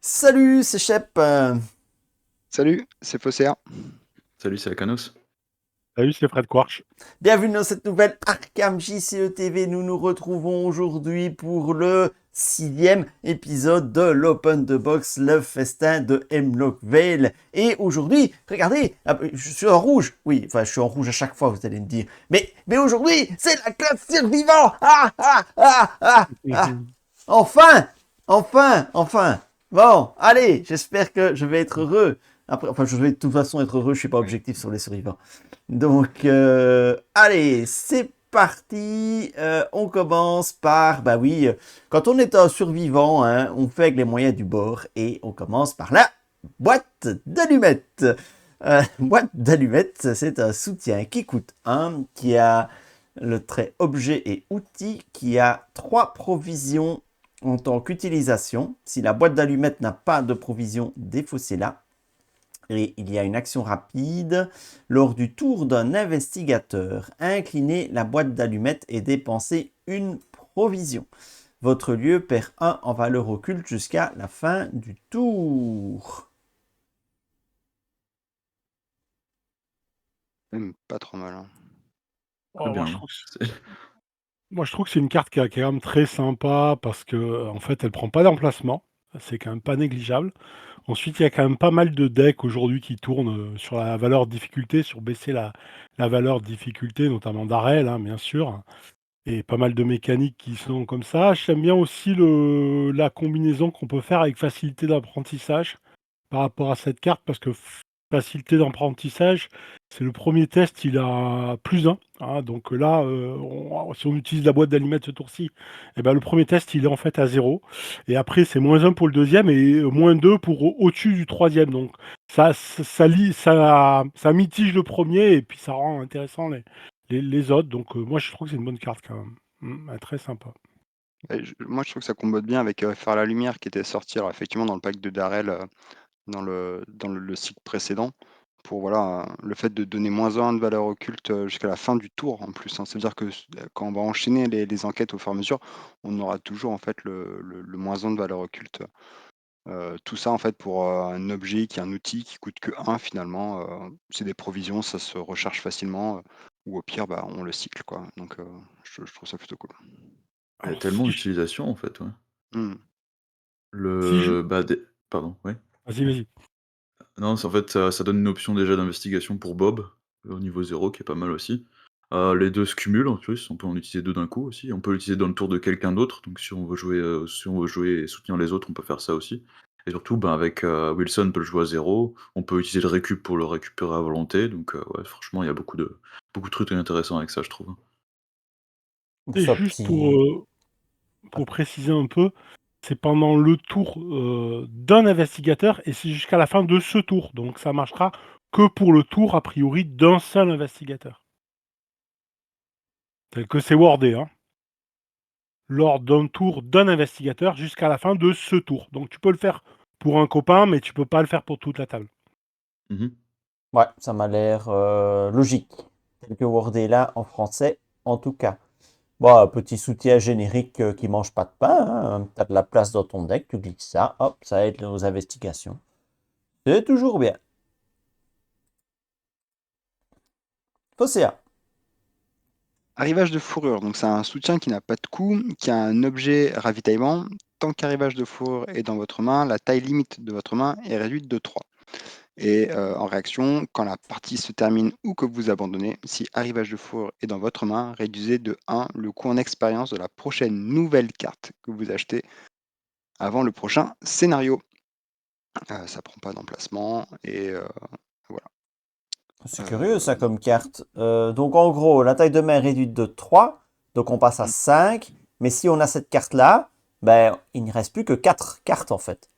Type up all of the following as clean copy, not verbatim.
Salut, c'est Shep. Salut, c'est Fosséa. Salut, c'est Akanos. Salut, c'est Fred Quarch. Bienvenue dans cette nouvelle Arkham JCE TV. Nous nous retrouvons aujourd'hui pour le 6e épisode de l'Open the Box, le festin de Hemlock Vale. Et aujourd'hui, regardez, je suis en rouge. Oui, enfin, je suis en rouge à chaque fois, vous allez me dire. Mais aujourd'hui, c'est la classe survivant. Enfin, enfin. Bon, allez, j'espère que je vais être heureux. Après, enfin, je vais de toute façon être heureux, je suis pas objectif sur les survivants. Donc, allez, c'est parti. On commence par, bah oui, quand on est un survivant, hein, on fait avec les moyens du bord et on commence par la boîte d'allumettes. Boîte d'allumettes, c'est un soutien qui coûte 1, qui a le trait objet et outils, qui a 3 provisions en tant qu'utilisation. Si la boîte d'allumettes n'a pas de provision, défaussez-la. Et il y a une action rapide. Lors du tour d'un investigateur, inclinez la boîte d'allumettes et dépensez une provision. Votre lieu perd 1 en valeur occulte jusqu'à la fin du tour. Même pas trop mal. Hein. Très bien. Moi, je trouve que c'est une carte qui est quand même très sympa parce que en fait, elle prend pas d'emplacement. C'est quand même pas négligeable. Ensuite, il y a quand même pas mal de decks aujourd'hui qui tournent sur la valeur difficulté, sur baisser la valeur difficulté, notamment d'Arel, hein, bien sûr. Et pas mal de mécaniques qui sont comme ça. J'aime bien aussi la combinaison qu'on peut faire avec facilité d'apprentissage par rapport à cette carte parce que facilité d'apprentissage, c'est le premier test, il a +1, hein, donc là, si on utilise la boîte d'allumettes ce tour-ci, et ben, le premier test, il est en fait à 0 et après c'est -1 pour le deuxième et -2 pour au-dessus du troisième. Donc ça mitige le premier et puis ça rend intéressant les autres. Donc moi je trouve que c'est une bonne carte quand même. Elle est très sympa. Moi, je trouve que ça combote bien avec Faire la lumière qui était sorti alors, effectivement dans le pack de Darrell dans le cycle précédent. Pour voilà, le fait de donner -1 de valeur occulte jusqu'à la fin du tour en plus. Hein. Ça veut dire que quand on va enchaîner les enquêtes au fur et à mesure, on aura toujours en fait le -1 de valeur occulte. Tout ça en fait pour un objet qui est un outil qui coûte que 1 finalement. C'est des provisions, ça se recharge facilement ou au pire, bah, on le cycle quoi. Donc je trouve ça plutôt cool. Il y a Alors tellement d'utilisation en fait, ouais. Mmh. si je Pardon, ouais. vas-y. Non, c'est en fait, ça donne une option déjà d'investigation pour Bob, au niveau 0 qui est pas mal aussi. Les 2 se cumulent en plus, on peut en utiliser 2 d'un coup aussi. On peut l'utiliser dans le tour de quelqu'un d'autre, donc si on veut jouer et soutenir les autres, on peut faire ça aussi. Et surtout, ben, avec, Wilson peut le jouer à 0, on peut utiliser le récup pour le récupérer à volonté, donc ouais, franchement, il y a beaucoup de trucs intéressants avec ça, je trouve. Et Ce juste petit... pour préciser un peu, c'est pendant le tour, d'un investigateur et c'est jusqu'à la fin de ce tour. Donc ça marchera que pour le tour, a priori, d'un seul investigateur. Tel que c'est wordé, hein. Lors d'un tour d'un investigateur jusqu'à la fin de ce tour. Donc tu peux le faire pour un copain, mais tu peux pas le faire pour toute la table. Mmh. Ouais, ça m'a l'air logique. Tel que wordé là en français, en tout cas. Bon, un petit soutien générique qui mange pas de pain. Hein. T'as de la place dans ton deck, tu glisses ça, hop, ça aide aux investigations. C'est toujours bien. Fosséa. Arrivage de fourrure, donc c'est un soutien qui n'a pas de coût, qui a un objet ravitaillement. Tant qu'arrivage de fourrure est dans votre main, la taille limite de votre main est réduite de 3. Et en réaction, quand la partie se termine ou que vous abandonnez, si arrivage de fourrure est dans votre main, réduisez de 1 le coût en expérience de la prochaine nouvelle carte que vous achetez avant le prochain scénario. Ça prend pas d'emplacement et voilà. C'est curieux ça comme carte. Donc en gros, la taille de main est réduite de 3, donc on passe à Mmh, 5. Mais si on a cette carte-là, ben, il ne reste plus que 4 cartes en fait,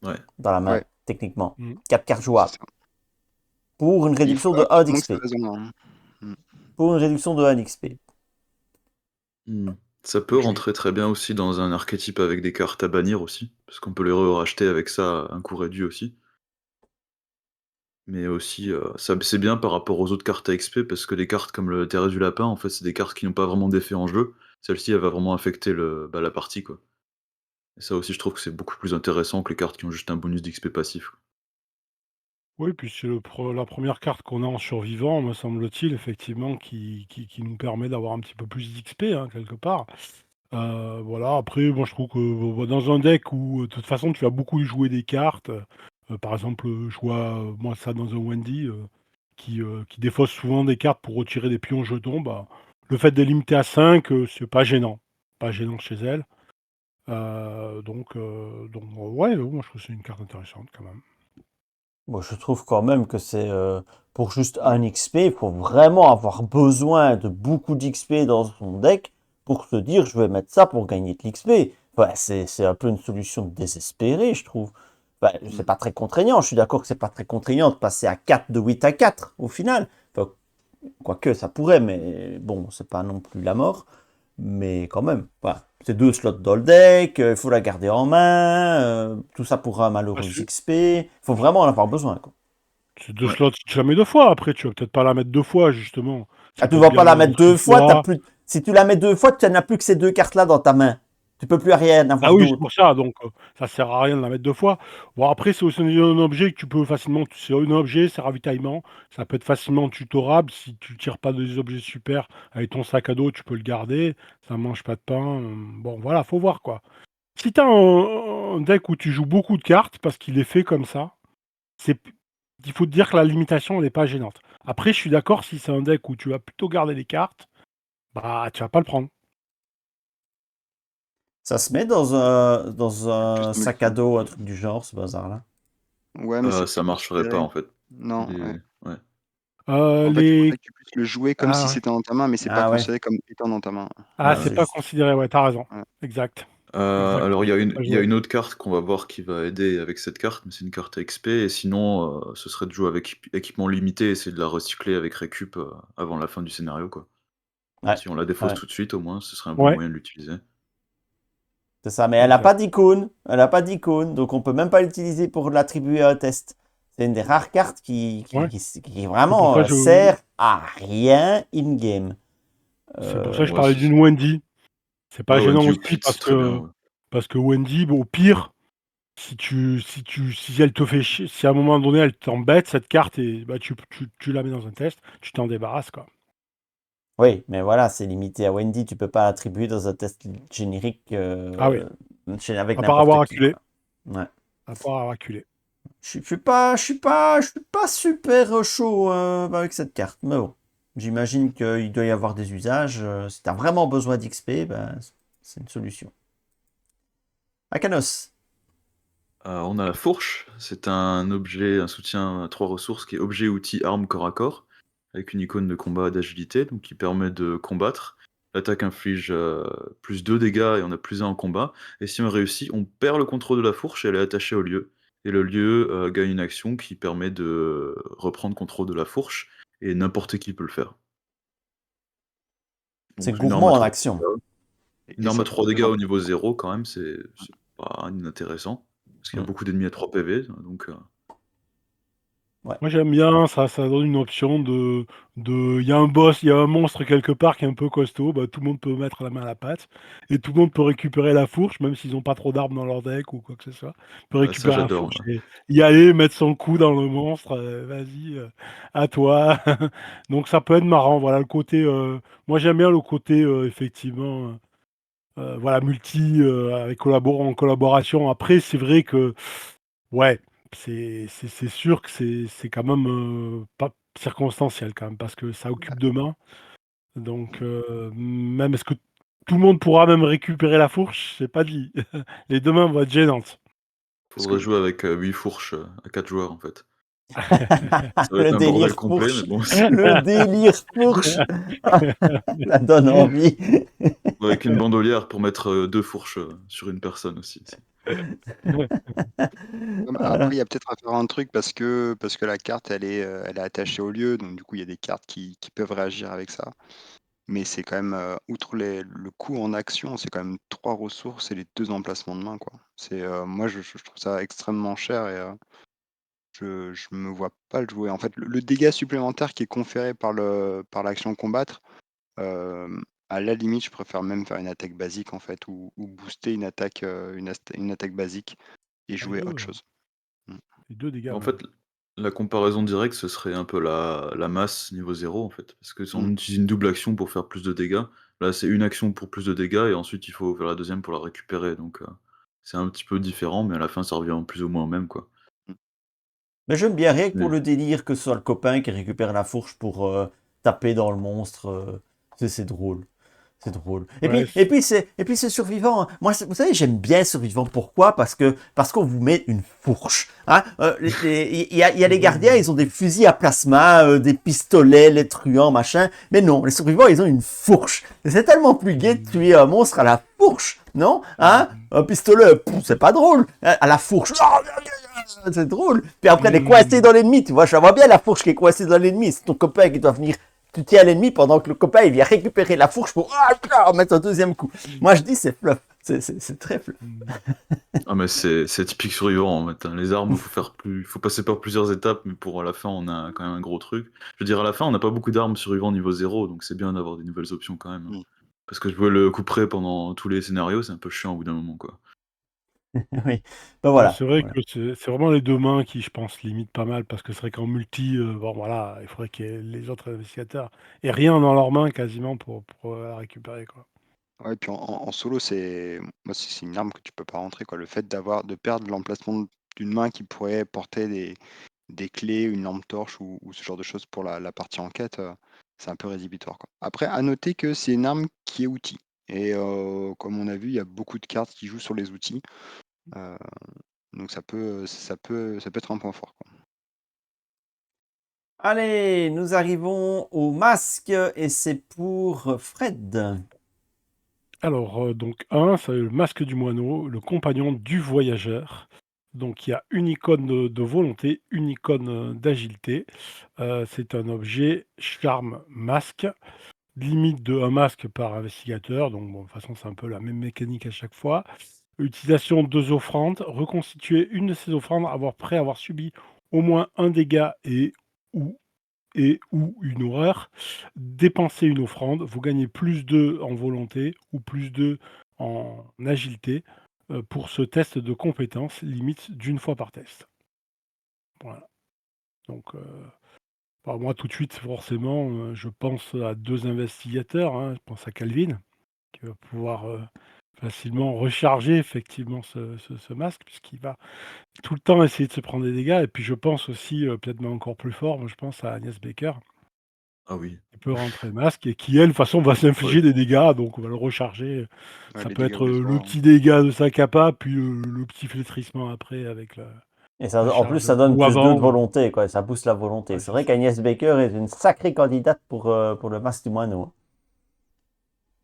Ouais. dans la main, ouais, techniquement. Mmh. 4 cartes c'est jouables. ça. Pour une Il faut réduction de 1 absolument que ça d'XP. résonne. Hein. Mmh. Pour une réduction de 1 d'XP. Mmh. Ça peut J'ai rentrer très bien aussi dans un archétype avec des cartes à bannir aussi, parce qu'on peut les racheter avec ça à un coût réduit aussi. Mais aussi, ça c'est bien par rapport aux autres cartes à XP parce que les cartes comme le Thérèse du Lapin, en fait, c'est des cartes qui n'ont pas vraiment d'effet en jeu. Celle-ci, elle va vraiment affecter la partie, quoi. Et Et ça aussi, je trouve que c'est beaucoup plus intéressant que les cartes qui ont juste un bonus d'XP passif, quoi. Oui, puis c'est la première carte qu'on a en survivant, me semble-t-il, effectivement, qui nous permet d'avoir un petit peu plus d'XP, hein, quelque part. Voilà, après, moi, je trouve que dans un deck où, de toute façon, tu vas beaucoup jouer des cartes, par exemple, je vois, moi, ça dans un Wendy, qui défausse souvent des cartes pour retirer des pions jetons, bah, le fait de les limiter à 5, c'est pas gênant. Pas gênant chez elle. Donc ouais, moi, je trouve que c'est une carte intéressante, quand même. Moi, je trouve quand même que c'est pour juste un XP, il faut vraiment avoir besoin de beaucoup d'XP dans son deck pour se dire je vais mettre ça pour gagner de l'XP. Ouais, c'est un peu une solution désespérée, je trouve. Enfin, c'est pas très contraignant, je suis d'accord que c'est pas très contraignant de passer à 4 de 8 à 4 au final. Enfin, quoique ça pourrait, mais bon, c'est pas non plus la mort. Mais quand même, voilà. C'est 2 slots dans le deck, il faut la garder en main, tout ça pour un Ah, malheureux XP. Il faut vraiment en avoir besoin, quoi. c'est 2 Ouais. slots, tu la mets 2 fois. Après, tu vas peut-être pas la mettre 2 fois, justement. Ah, Ça tu peut ne être vas pas bien la de la mettre mettre une deux fois, fois. si tu la mets 2 fois, tu n'as plus que ces 2 cartes-là dans ta main. Tu peux plus rien Ah avoir oui, c'est d'autre. pour ça, donc ça sert à rien de la mettre 2 fois. Bon, après, c'est aussi un objet que tu peux facilement, c'est un objet, c'est ravitaillement, ça peut être facilement tutorable. Si tu tires pas des objets super avec ton sac à dos, tu peux le garder, ça mange pas de pain. Bon, voilà, faut voir, quoi. Si tu as un deck où tu joues beaucoup de cartes, parce qu'il est fait comme ça, c'est il faut te dire que la limitation, elle est pas gênante. Après, je suis d'accord, si c'est un deck où tu vas plutôt garder les cartes, bah, tu vas pas le prendre. Ça se met dans Plus un sac multi. à dos, un truc du genre, ce bazar-là. Ouais, mais c'est Ça plus marcherait pas, considéré. en fait. Non, ouais. Ouais. En fait, il Les faudrait que tu puisses le jouer comme si ah ouais. c'était dans ta main, mais c'est pas Ah ouais, considéré comme étant dans ta main. Ah, ouais, c'est c'est pas juste. considéré, ouais, tu as raison. Ouais. Exact. Alors Exactement, c'est pas il y a jouable. une autre carte qu'on va voir qui va aider avec cette carte, mais c'est une carte XP et sinon, ce serait de jouer avec équipement limité, et essayer de la recycler avec récup, avant la fin du scénario, quoi. Ouais, Si on la défausse ouais, tout de suite, au moins, ce serait un bon Ouais, moyen de l'utiliser. c'est ça. Mais elle a pas exact. d'icône. Elle a pas d'icône, donc on peut même pas l'utiliser pour l'attribuer à un test. C'est une des rares cartes Ouais. qui C'est pour vraiment ça que je sert à rien in-game. c'est pour ça que je Ouais, parlais d'une Wendy. C'est pas ouais, gênant Wendy ou aussi Pete, c'est très bien, ouais. parce que Wendy, bon, au pire, si elle te fait chier, si à un moment donné elle t'embête cette carte et bah tu la mets dans un test, tu t'en débarrasses, quoi. Oui, mais voilà, c'est limité à Wendy. Tu peux pas l'attribuer dans un test générique Ah oui, avec à part avoir n'importe qui, acculé, quoi. Ouais. à part avoir acculé. Je suis pas super chaud avec cette carte, mais bon. J'imagine qu'il doit y avoir des usages. Si tu as vraiment besoin d'XP, ben, c'est une solution. Akanos. On a la fourche, c'est un objet, un soutien à 3 ressources qui est objet, outil, arme, corps à corps, avec une icône de combat d'agilité, donc qui permet de combattre. L'attaque inflige plus 2 dégâts et on a plus 1 en combat. Et si on réussit, on perd le contrôle de la fourche et elle est attachée au lieu. Et le lieu gagne une action qui permet de reprendre contrôle de la fourche, et n'importe qui peut le faire. C'est Donc une arme à gourmand en 3 action. dégâts. Une Et arme à ça peut 3 faire dégâts un au niveau 0 quand même, c'est pas inintéressant. Parce qu'il y a Hmm. beaucoup d'ennemis à 3 PV, donc Ouais. Moi j'aime bien, ça donne une option il y a un boss, il y a un monstre quelque part qui est un peu costaud, bah, tout le monde peut mettre la main à la pâte, et tout le monde peut récupérer la fourche, même s'ils n'ont pas trop d'armes dans leur deck ou quoi que ce soit. Peut ouais, ça récupérer la j'adore, fourche ouais. et y aller, mettre son coup dans le monstre, vas-y, à toi. Donc ça peut être marrant, voilà le côté. Moi j'aime bien le côté effectivement, voilà, multi, en collaboration. Après, c'est vrai que ouais, c'est sûr que c'est quand même, pas circonstanciel quand même, parce que ça occupe 2 mains. Donc, même est-ce que tout le monde pourra même récupérer la fourche? C'est pas dit. Les 2 mains vont être gênantes. parce Faudrait que jouer avec 8 fourches à 4 joueurs en fait. Ça va Le être un bordel délire complet, mais fourche. bon, Le délire fourche. La donne envie. avec une bandolière pour mettre 2 fourches sur une personne aussi. ouais, mais Voilà. après, il y a peut-être à faire un truc parce que la carte, elle est attachée au lieu, donc du coup, il y a des cartes qui peuvent réagir avec ça. Mais c'est quand même, outre le coût en action, c'est quand même 3 ressources et les 2 emplacements de main, quoi. Moi, je trouve ça extrêmement cher et je me vois pas le jouer. En fait, le dégât supplémentaire qui est conféré par l'action combattre, hem, à la limite, je préfère même faire une attaque basique en fait, ou booster une attaque basique et Les jouer 2, autre chose. Mm. les 2 dégâts En même. fait, la comparaison directe, ce serait un peu la masse niveau 0 en fait. Parce que si on Mm. utilise une double action pour faire plus de dégâts, là c'est une action pour plus de dégâts et ensuite il faut faire la deuxième pour la récupérer. Donc c'est un petit peu différent, mais à la fin ça revient plus ou moins au même quoi. Mm. Mais j'aime bien rien que pour Mais le délire que ce soit le copain qui récupère la fourche pour taper dans le monstre. C'est drôle. C'est drôle. Ouais, Et puis c'est survivant, hein. Moi, vous savez, j'aime bien survivant. Pourquoi? Parce qu'on vous met une fourche. Hein. Il y a les gardiens, ils ont des fusils à plasma, des pistolets, les truands, machin. Mais non, les survivants, ils ont une fourche. Et c'est tellement plus gai de tuer un monstre à la fourche, non? Hein? Un pistolet, c'est pas drôle. Hein, à la fourche, c'est drôle. Puis après, elle est coincée dans l'ennemi. Tu vois, je vois bien la fourche qui est coincée dans l'ennemi. C'est ton copain qui doit venir. Tu tiens l'ennemi pendant que le copain il vient récupérer la fourche pour mettre un deuxième coup. Moi je dis c'est fluff, c'est très fluff. ah mais c'est typique survivant en fait, hein. Les armes, faut passer par plusieurs étapes, mais pour à la fin on a quand même un gros truc. Je veux dire à la fin on n'a pas beaucoup d'armes survivants niveau 0, donc c'est bien d'avoir des nouvelles options quand même, hein. Mm. Parce que jouer le coup près pendant tous les scénarios, c'est un peu chiant au bout d'un moment quoi. Oui, ben Ouais, voilà. c'est vrai Voilà. que c'est vraiment les 2 mains qui, je pense, limitent pas mal parce que c'est vrai qu'en multi, bon voilà, il faudrait que les autres investigateurs aient rien dans leurs mains quasiment pour la récupérer, quoi. Ouais, puis en solo, c'est une arme que tu peux pas rentrer, quoi. Le fait de perdre l'emplacement d'une main qui pourrait porter des clés, une lampe torche ou ce genre de choses pour la partie enquête, c'est un peu rédhibitoire, quoi. Après, à noter que c'est une arme qui est outil. Et comme on a vu, il y a beaucoup de cartes qui jouent sur les outils. Euh, donc ça peut être un point fort, quoi. Allez, nous arrivons au masque et c'est pour Fred. Alors, donc 1, c'est le masque du moineau, le compagnon du voyageur. Donc il y a une icône de volonté, une icône, d'agilité. C'est un objet charme masque, limite de 1 masque par investigateur, donc bon, de toute façon, c'est un peu la même mécanique à chaque fois. Utilisation 2 offrandes, reconstituer une de ces offrandes après avoir subi au moins un dégât ou ou une horreur. Dépenser une offrande, vous gagnez +2 en volonté ou +2 en agilité, pour ce test de compétence, limite d'1 fois par test. Voilà, donc bah, moi tout de suite forcément, je pense à 2 investigateurs, hein. Je pense à Calvin, qui va pouvoir, facilement recharger effectivement ce masque puisqu'il va tout le temps essayer de se prendre des dégâts et puis je pense aussi, peut-être même encore plus fort, moi je pense à Agnès Baker, Ah oui. qui peut rentrer masque et qui elle, de toute façon va Ouais. s'infliger des dégâts, donc on va le recharger. Ouais, Ça les peut dégâts être, le obligatoires. petit dégât de sa capa, puis, le petit flétrissement après avec Et ça, la en plus, charge ça donne ou +2 de avant. volonté, quoi. Ça booste la volonté. Ouais, C'est c'est vrai ça. qu'Agnès Baker est une sacrée candidate pour le masque du moineau.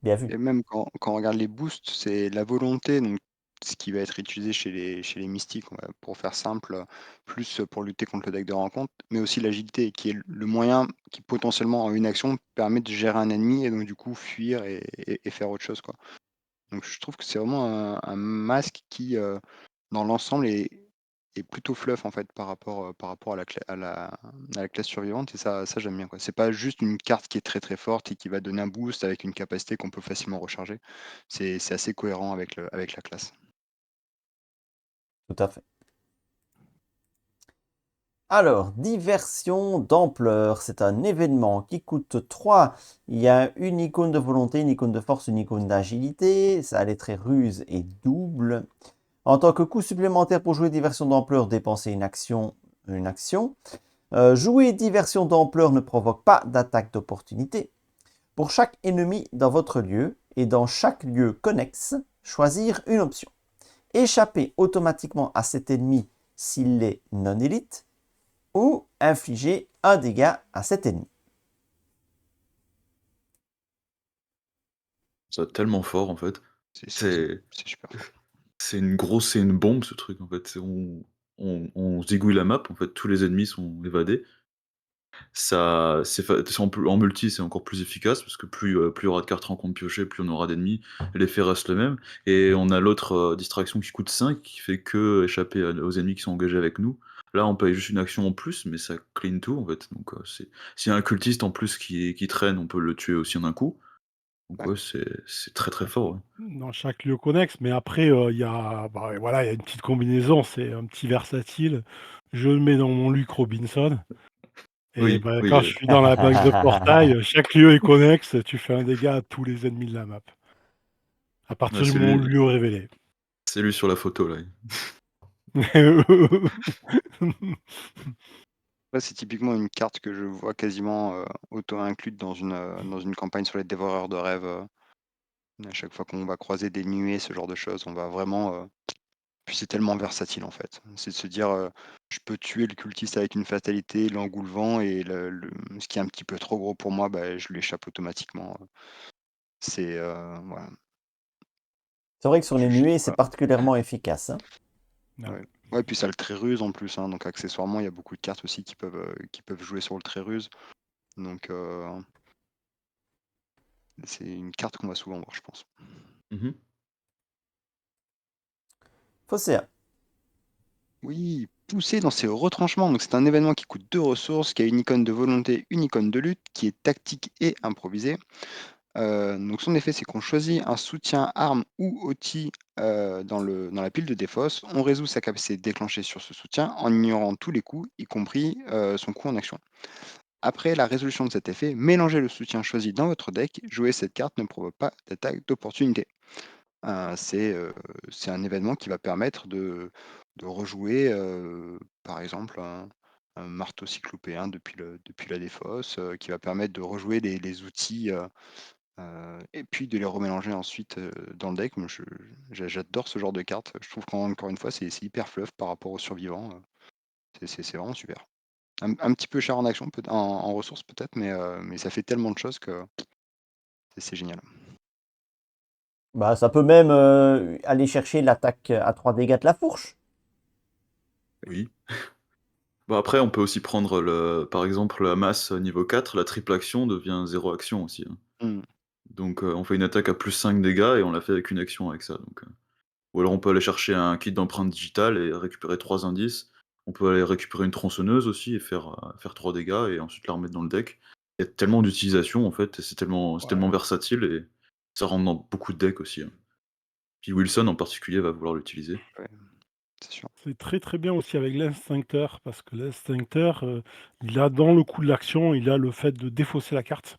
Bien vu. Et même quand on regarde les boosts, c'est la volonté, donc ce qui va être utilisé chez les mystiques, pour faire simple, plus pour lutter contre le deck de rencontre, mais aussi l'agilité, qui est le moyen qui potentiellement en une action permet de gérer un ennemi et donc du coup fuir et faire autre chose, quoi. Donc je trouve que c'est vraiment un masque qui, dans l'ensemble est plutôt fluff en fait par rapport à la classe survivante et ça j'aime bien, quoi. C'est pas juste une carte qui est très, très forte et qui va donner un boost avec une capacité qu'on peut facilement recharger. C'est assez cohérent avec la classe. Tout à fait. Alors, diversion d'ampleur, c'est un événement qui coûte 3. Il y a une icône de volonté, une icône de force, une icône d'agilité. Ça a les traits ruse et double. En tant que coût supplémentaire pour jouer diversion d'ampleur, dépensez une action. Jouer diversion d'ampleur ne provoque pas d'attaque d'opportunité. Pour chaque ennemi dans votre lieu et dans chaque lieu connexe, choisir une option. Échapper automatiquement à cet ennemi s'il est non élite ou infliger un dégât à cet ennemi. C'est tellement fort en fait. C'est C'est c'est super fort. c'est une bombe ce truc en fait. On zigouille la map, en fait, tous les ennemis sont évadés. Ça, c'est en multi, c'est encore plus efficace parce que plus il y aura de cartes rencontres piochées, plus on aura d'ennemis. L'effet reste le même. Et on a l'autre distraction qui coûte 5, qui fait que échapper aux ennemis qui sont engagés avec nous. Là, on paye juste une action en plus, mais ça clean tout en fait. Donc, s'il y a un cultiste en plus qui traîne, on peut le tuer aussi en un coup. Donc Ouais. ouais, c'est très, très fort, ouais. Dans chaque lieu connexe, mais après, il y a bah, voilà, il y a une petite combinaison, c'est un petit versatile. Je le mets dans mon Luc Robinson et Oui, bah, oui, quand je suis dans la bague de portail, chaque lieu est connexe, tu fais un dégât à tous les ennemis de la map. À ouais, partir du moment où le lieu est révélé. c'est lui sur la photo, là. Ouais, c'est typiquement une carte que je vois quasiment, auto-incluse dans une campagne sur les dévoreurs de rêves, à chaque fois qu'on va croiser des nuées, ce genre de choses, on va vraiment, puis c'est tellement versatile, en fait. C'est de se dire, je peux tuer le cultiste avec une fatalité, l'engoulevent et ce qui est un petit peu trop gros pour moi, bah, je l'échappe automatiquement, c'est, voilà, C'est vrai que sur les je sais nuées, c'est pas. particulièrement efficace, hein. Ouais. Ouais. Ouais, puis ça a le trait ruse en plus, hein, donc accessoirement, il y a beaucoup de cartes aussi qui peuvent jouer sur le trait ruse. Donc, c'est une carte qu'on va souvent voir, je pense. Mmh. Faussaire. Oui, pousser dans ses retranchements. Donc, c'est un événement qui coûte 2 ressources, qui a une icône de volonté, une icône de lutte, qui est tactique et improvisé. Donc, son effet, c'est qu'on choisit un soutien, arme ou outil dans la pile de défausse. On résout sa capacité déclenchée sur ce soutien en ignorant tous les coups, y compris son coup en action. Après la résolution de cet effet, mélangez le soutien choisi dans votre deck. Jouer cette carte ne provoque pas d'attaque d'opportunité. C'est un événement qui va permettre de rejouer, par exemple, un marteau cyclopéen depuis la défausse, qui va permettre de rejouer les outils, et puis de les remélanger ensuite, dans le deck. Moi, j'adore ce genre de carte. Je trouve qu'encore une fois, c'est hyper fluff par rapport aux survivants, c'est vraiment super. Un petit peu cher en action, peut en ressources peut-être, mais ça fait tellement de choses que c'est génial. Bah, ça peut même aller chercher l'attaque à 3 dégâts de la fourche. Oui. Bah, après, on peut aussi prendre par exemple, la masse niveau 4, la triple action devient 0 action aussi, hein. Mmh. Donc, on fait une attaque à plus 5 dégâts et on la fait avec une action avec ça, donc, ou alors on peut aller chercher un kit d'empreinte digitale et récupérer 3 indices. On peut aller récupérer une tronçonneuse aussi et faire 3 dégâts et ensuite la remettre dans le deck. Il y a tellement d'utilisation en fait et c'est tellement Ouais. versatile et ça rentre dans beaucoup de decks aussi, hein. Puis Wilson en particulier va vouloir l'utiliser. Ouais, c'est sûr. C'est très, très bien aussi avec l'instincteur parce que l'instincteur, il a dans le coup de l'action, il a le fait de défausser la carte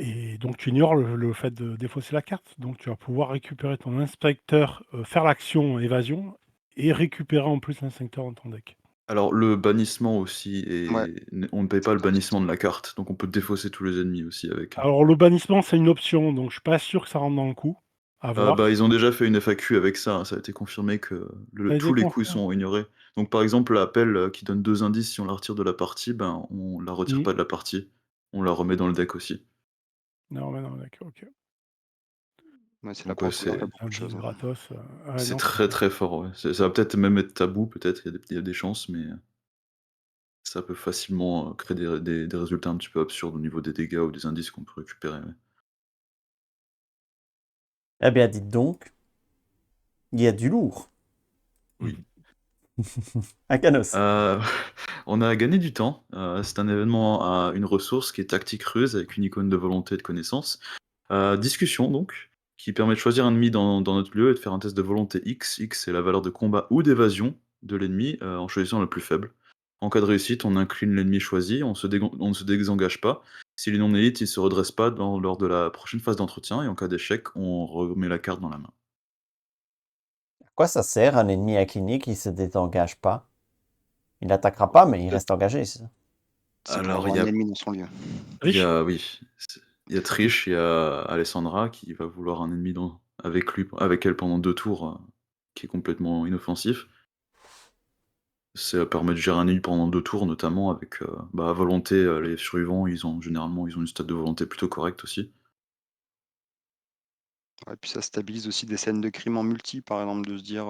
et donc tu ignores le fait de défausser la carte. Donc tu vas pouvoir récupérer ton inspecteur, faire l'action évasion et récupérer en plus l'instincteur dans ton deck. Alors le bannissement aussi Ouais, on ne paye c'est pas le très bannissement versatile. de la carte, donc on peut défausser tous les ennemis aussi avec. Alors le bannissement, c'est une option, donc je suis pas sûr que ça rentre dans le coup. À Bah, voir. ils ont déjà fait une FAQ avec ça, hein, ça a été confirmé que Ça a été tous les coups, ils confirmé? sont ignorés. Donc par exemple, la pelle, qui donne 2 indices, si on la retire de la partie, ben, on la retire Mmh. pas de la partie. On la remet dans le deck aussi. Non, mais non, d'accord, OK. Ouais, c'est là Donc pour ouais, le coup, il y a Ouais, pas les beaucoup de indices choses, hein. gratos, ouais, c'est non, c'est très, très fort, ouais. Ça va peut-être même être tabou, peut-être, il y a des chances, mais ça peut facilement, créer des résultats un petit peu absurdes au niveau des dégâts ou des indices qu'on peut récupérer, ouais. Eh bien, dites donc, il y a du lourd. Oui. À Canos. Heu, on a gagné du temps, c'est un événement à une ressource qui est tactique ruse avec une icône de volonté et de connaissance. Discussion donc, qui permet de choisir un ennemi dans notre lieu et de faire un test de volonté X. X, c'est la valeur de combat ou d'évasion de l'ennemi, en choisissant le plus faible. En cas de réussite, on incline l'ennemi choisi, on ne se désengage pas. S'il est non élite, il se redresse pas lors de la prochaine phase d'entretien et en cas d'échec, on remet la carte dans la main. À quoi ça sert un ennemi incliné qui se désengage pas? Il n'attaquera pas, mais il Peut-être reste engagé, c'est ça? c'est pour Alors avoir un ennemi dans son lieu. riche? oui, il y a Trish, il y a Alessandra qui va vouloir un ennemi avec elle pendant 2 tours, qui est complètement inoffensif. Ça permet de gérer un ennemi pendant 2 tours, notamment avec, bah, à volonté, les survivants, généralement, ils ont une stat de volonté plutôt correcte aussi. Ouais, puis ça stabilise aussi des scènes de crime en multi, par exemple, de se dire,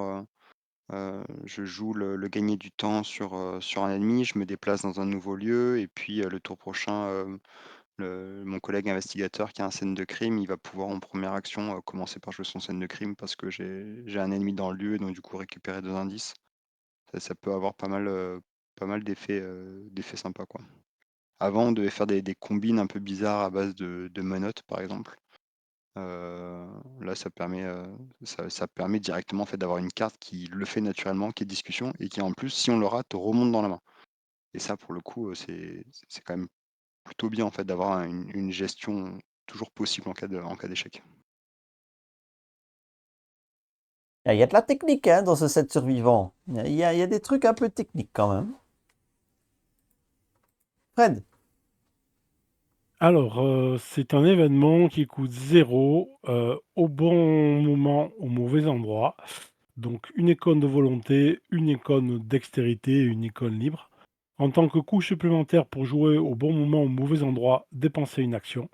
je joue le gagner du temps sur un ennemi, je me déplace dans un nouveau lieu et puis, le tour prochain, mon collègue investigateur qui a un scène de crime, il va pouvoir en première action, commencer par jouer son scène de crime parce que j'ai un ennemi dans le lieu et donc du coup récupérer 2 indices. Ça peut avoir pas mal d'effets sympas, quoi. Avant, on devait faire des combines un peu bizarres à base de menottes, par exemple. Là, ça permet directement en fait, d'avoir une carte qui le fait naturellement, qui est discussion et qui en plus, si on le rate, remonte dans la main. Et ça, pour le coup, c'est quand même plutôt bien en fait d'avoir une gestion toujours possible en cas d'échec. Il y a de la technique hein, dans ce set survivant. Il y a des trucs un peu techniques quand même. Fred, Alors, c'est un événement qui coûte 0, au bon moment, au mauvais endroit. Donc une icône de volonté, une icône dextérité et une icône libre. En tant que coût supplémentaire pour jouer au bon moment, au mauvais endroit, dépensez une action.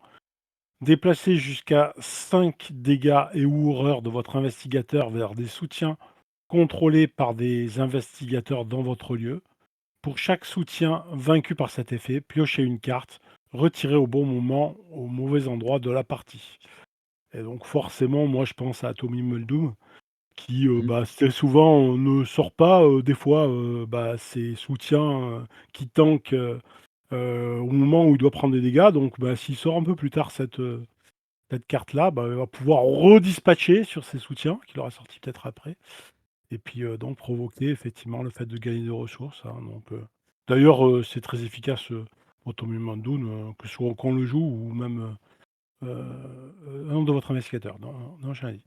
Déplacez jusqu'à 5 dégâts et ou horreurs de votre investigateur vers des soutiens contrôlés par des investigateurs dans votre lieu. Pour chaque soutien vaincu par cet effet, piochez une carte, retirée au bon moment, au mauvais endroit de la partie. Et donc forcément, moi je pense à Tommy Muldoon, qui Mmh. très souvent ne sort pas, des fois, ses soutiens qui tankent au moment où il doit prendre des dégâts. Donc s'il sort un peu plus tard cette carte-là, il va pouvoir redispatcher sur ses soutiens, qu'il aura sorti peut-être après. Et puis, donc provoquer effectivement le fait de gagner des ressources, hein, donc d'ailleurs, c'est très efficace, pour Tommy Mandoun, que ce soit quand on le joue ou même, un de votre investigateur. Non, j'ai rien dit.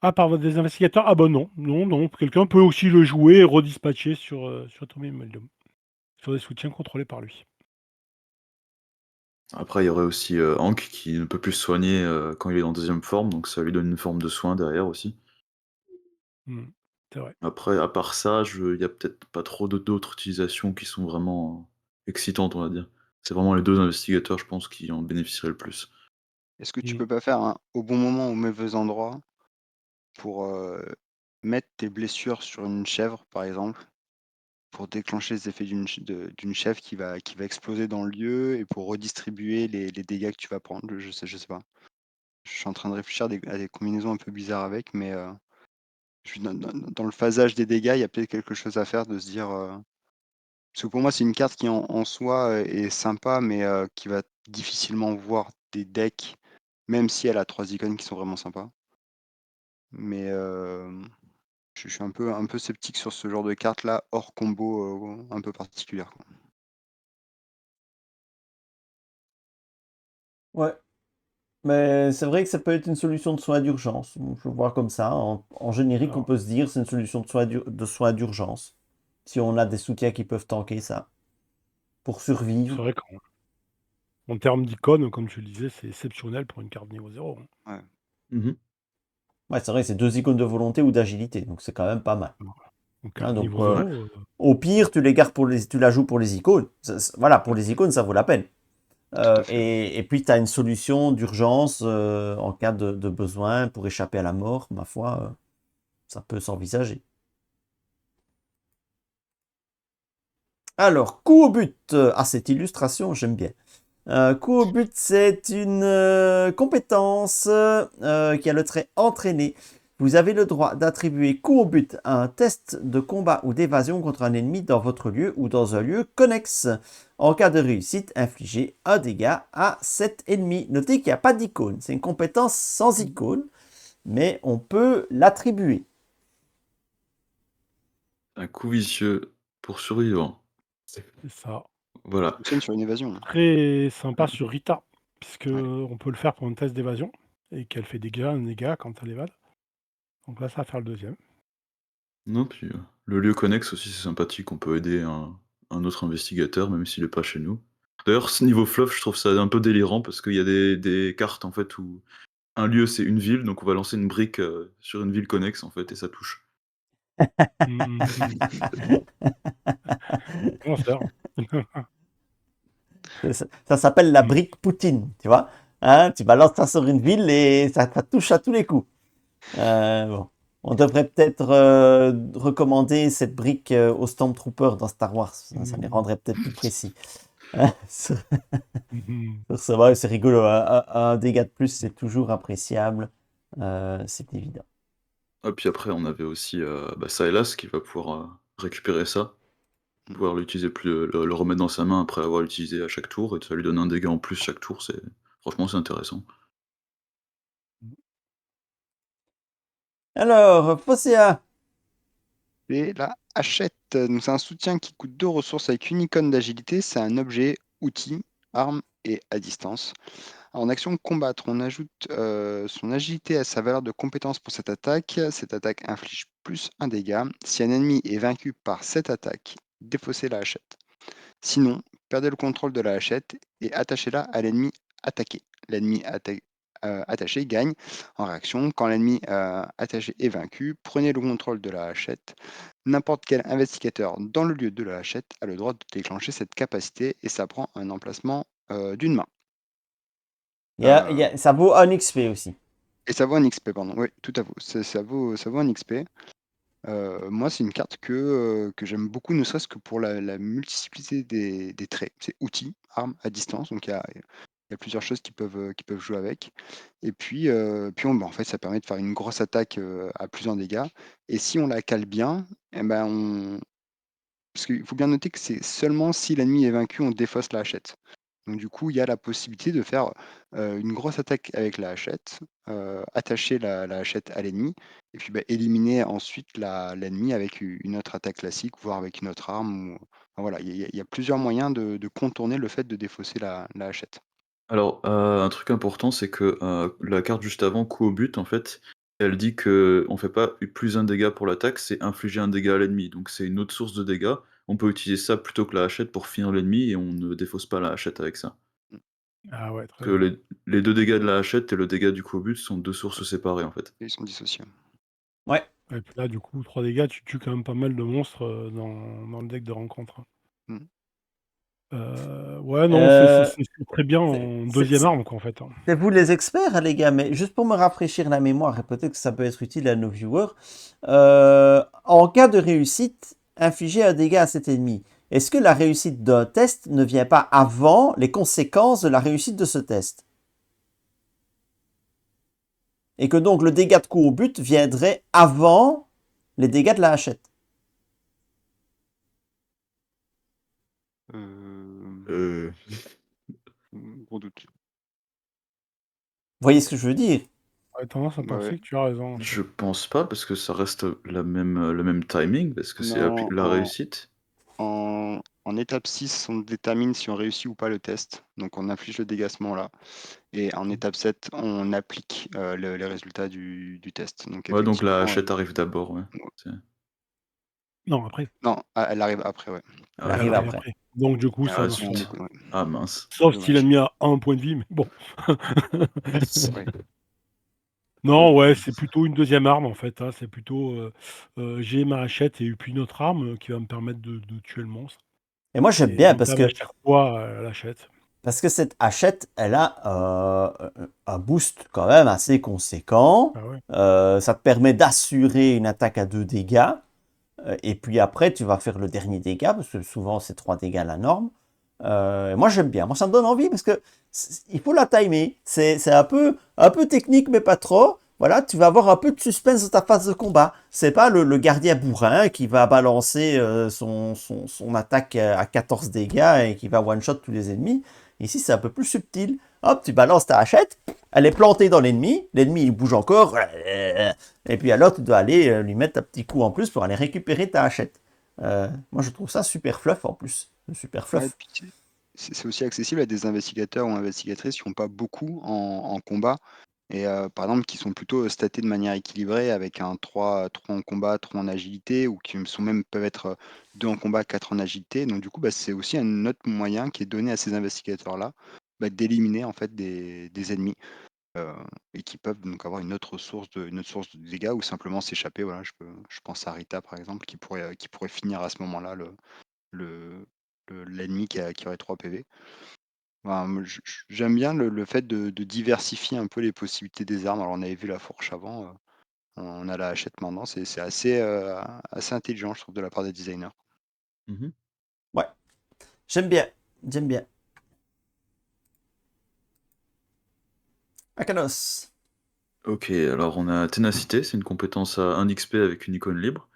Ah, par votre des investigateurs? Ah bah non, non, non, quelqu'un peut aussi le jouer et redispatcher sur Tommy Mandoun, sur des soutiens contrôlés par lui. Après, il y aurait aussi, Hank qui ne peut plus se soigner, quand il est en deuxième forme, donc ça lui donne une forme de soin derrière aussi. Mmh, c'est vrai. Après, à part ça, il y a peut-être pas trop d'autres utilisations qui sont vraiment excitantes, on va dire. C'est vraiment les 2 investigateurs, je pense, qui en bénéficieraient le plus. Est-ce que tu Mmh. peux pas faire un au bon moment, au mauvais endroit pour mettre tes blessures sur une chèvre, par exemple, pour déclencher les effets d'une chèvre qui va exploser dans le lieu et pour redistribuer les dégâts que tu vas prendre? Je sais pas. Je suis en train de réfléchir à des combinaisons un peu bizarres avec, mais je suis dans le phasage des dégâts, il y a peut-être quelque chose à faire de se dire, parce que pour moi, c'est une carte qui en soi, est sympa, mais qui va difficilement voir des decks, même si elle a 3 icônes qui sont vraiment sympas. Mais je suis un peu sceptique sur ce genre de carte-là, hors combo, un peu particulière, quoi. ouais. Mais c'est vrai que ça peut être une solution de soins d'urgence. Je vois comme ça. En générique, on Alors, peut se dire c'est une solution de soins d'urgence. Si on a des soutiens qui peuvent tanker ça. Pour c'est survivre. vrai qu'en termes d'icônes, comme tu le disais, c'est exceptionnel pour une carte niveau 0, hein. Ouais. Mmh. Ouais, c'est vrai, c'est 2 icônes de volonté ou d'agilité. Donc c'est quand même pas mal. Une Hein, carte donc niveau 0, au pire, tu les gardes tu la joues pour les icônes. Voilà, pour les icônes, ça vaut la peine. Tout à fait, ouais. Et puis, tu as une solution d'urgence en cas de besoin pour échapper à la mort. Ma foi, ça peut s'envisager. Alors, coup au but. Ah, cette illustration, j'aime bien. Coup au but, c'est une compétence qui a le trait entraîné. Vous avez le droit d'attribuer coup au but à un test de combat ou d'évasion contre un ennemi dans votre lieu ou dans un lieu connexe. En cas de réussite, infligez un dégât à cet ennemi. Notez qu'il n'y a pas d'icône. C'est une compétence sans icône, mais on peut l'attribuer. Un coup vicieux pour survivants. c'est ça. Ça Voilà. fonctionne sur une évasion, hein. Très sympa sur Rita, puisque Ouais. on peut le faire pour un test d'évasion et qu'elle fait déjà un dégât quand elle évade. Donc là, ça va faire le deuxième. Non, puis, le lieu connexe aussi, c'est sympathique, on peut aider un autre investigateur, même s'il est pas chez nous. D'ailleurs, ce niveau fluff, je trouve ça un peu délirant parce qu'il y a des cartes, en fait, où un lieu, c'est une ville, donc on va lancer une brique, sur une ville connexe, en fait, et ça touche. Comment faire? Ça s'appelle la Mmh. brique Poutine, tu vois. Hein, tu balances ça sur une ville et ça touche à tous les coups. Bon. On devrait peut-être recommander cette brique aux Stormtroopers dans Star Wars. Ça les rendrait peut-être plus précis. Hein, Mmh. vrai, c'est rigolo. Un dégât de plus, c'est toujours appréciable. C'est évident. Ah, puis après, on avait aussi, Sylas qui va pouvoir, récupérer ça. pouvoir l'utiliser le remettre dans sa main après avoir utilisé à chaque tour, et ça lui donne un dégât en plus chaque tour, franchement, c'est intéressant. Alors, Fosséa. Et la hachette, donc c'est un soutien qui coûte 2 ressources avec une icône d'agilité. C'est un objet, outil, arme et à distance. En action combattre, on ajoute son agilité à sa valeur de compétence pour cette attaque. Cette attaque inflige plus un dégât. Si un ennemi est vaincu par cette attaque, défaussez la hachette. Sinon, perdez le contrôle de la hachette et attachez-la à l'ennemi attaqué. L'ennemi attaché gagne en réaction. Quand l'ennemi attaché est vaincu, prenez le contrôle de la hachette. N'importe quel investigateur dans le lieu de la hachette a le droit de déclencher cette capacité et ça prend un emplacement d'une main. Ça vaut 1 XP aussi. Et ça vaut un XP, pardon. Oui, tout à fait. Ça vaut un XP. Moi, c'est une carte que j'aime beaucoup, ne serait-ce que pour la multiplicité des traits. C'est outil, arme à distance, donc il y a plusieurs choses qui peuvent jouer avec. Et puis, en fait, ça permet de faire une grosse attaque à plusieurs dégâts. Et si on la cale bien, eh ben, parce qu'il faut bien noter que c'est seulement si l'ennemi est vaincu, on défausse la hachette. Donc du coup, il y a la possibilité de faire une grosse attaque avec la hachette, attacher la hachette à l'ennemi, et puis éliminer ensuite l'ennemi avec une autre attaque classique, voire avec une autre arme. Enfin, voilà, il y a plusieurs moyens de contourner le fait de défausser la hachette. Alors, un truc important, c'est que, la carte juste avant, coup au but, en fait, elle dit que on fait pas plus un dégât pour l'attaque, c'est infliger un dégât à l'ennemi, donc c'est une autre source de dégâts. On peut utiliser ça plutôt que la hachette pour finir l'ennemi et on ne défausse pas la hachette avec ça. Mm. Ah ouais, très Que bien. les 2 dégâts de la hachette et le dégât du coup au but sont 2 sources séparées, en fait. Et ils sont dissociés. Ouais. Et puis là, du coup, 3 dégâts, tu tues quand même pas mal de monstres dans le deck de rencontre. Mm. Ouais, non, Euh, c'est très bien c'est en c'est- deuxième arme, quoi, en fait. c'est vous les experts, hein, les gars, mais juste pour me rafraîchir la mémoire, et peut-être que ça peut être utile à nos viewers, en cas de réussite, infliger un dégât à cet ennemi. Est-ce que la réussite d'un test ne vient pas avant les conséquences de la réussite de ce test? Et que donc le dégât de coup au but viendrait avant les dégâts de la hachette. Heu, Gros doute. Vous voyez ce que je veux dire? J'aurais tendance à Ouais, ouais. penser que tu as raison, en je fait. pense pas parce que ça reste le même timing, parce que c'est Non, la réussite. en étape 6, on détermine si on réussit ou pas le test. Donc on inflige le dégât à ce moment-là. Et en étape 7, on applique les résultats du test. Donc Ouais, donc la effectivement, hachette arrive d'abord, ouais. C'est Non, après, non, elle arrive après, ouais. Elle ah ouais, elle arrive OK. arrive après. après. Donc du coup, Elle ça Ah arrive marche sur zut. du pas. coup, ouais. Ah mince. Sauf s'il a Dommage. mis à 1 point de vie, mais bon. Ouais. Non, ouais, c'est plutôt une deuxième arme, en fait, hein. C'est plutôt, j'ai ma hachette et puis une autre arme, qui va me permettre de tuer le monstre Et moi j'aime et bien j'entame à chaque fois, la hachette. parce que cette hachette, elle a un boost quand même assez conséquent. Ah ouais. Ça te permet d'assurer une attaque à 2 dégâts. Et puis après, tu vas faire le dernier dégât, parce que souvent c'est 3 dégâts la norme. Moi j'aime bien, moi ça me donne envie parce que il faut la timer. C'est un peu technique, mais pas trop. Voilà, tu vas avoir un peu de suspense dans ta phase de combat. C'est pas le gardien bourrin qui va balancer son attaque à 14 dégâts et qui va one-shot tous les ennemis. Ici, c'est un peu plus subtil. Hop, tu balances ta hachette, elle est plantée dans l'ennemi il bouge encore, et puis alors tu dois aller lui mettre un petit coup en plus pour aller récupérer ta hachette. Moi, je trouve ça super fluff en plus. Super Ouais, fluff. puis c'est aussi accessible à des investigateurs ou investigatrices qui n'ont pas beaucoup en combat et par exemple qui sont plutôt statés de manière équilibrée avec un 3 en combat, 3 en agilité ou qui sont même peuvent être 2 en combat, 4 en agilité. Donc du coup, c'est aussi un autre moyen qui est donné à ces investigateurs-là, d'éliminer en fait des ennemis, heu et qui peuvent donc avoir une autre source de dégâts ou simplement s'échapper. Voilà, je pense à Rita par exemple qui pourrait finir à ce moment-là le l'ennemi qui aurait 3 PV. Enfin, moi j'aime bien le fait de diversifier un peu les possibilités des armes. Alors on avait vu la fourche avant, on a la hachette maintenant. C'est assez intelligent je trouve de la part des designers. Mmh. Ouais, j'aime bien. J'aime bien. Akanos. OK, alors on a ténacité, c'est une compétence à 1 XP avec une icône libre.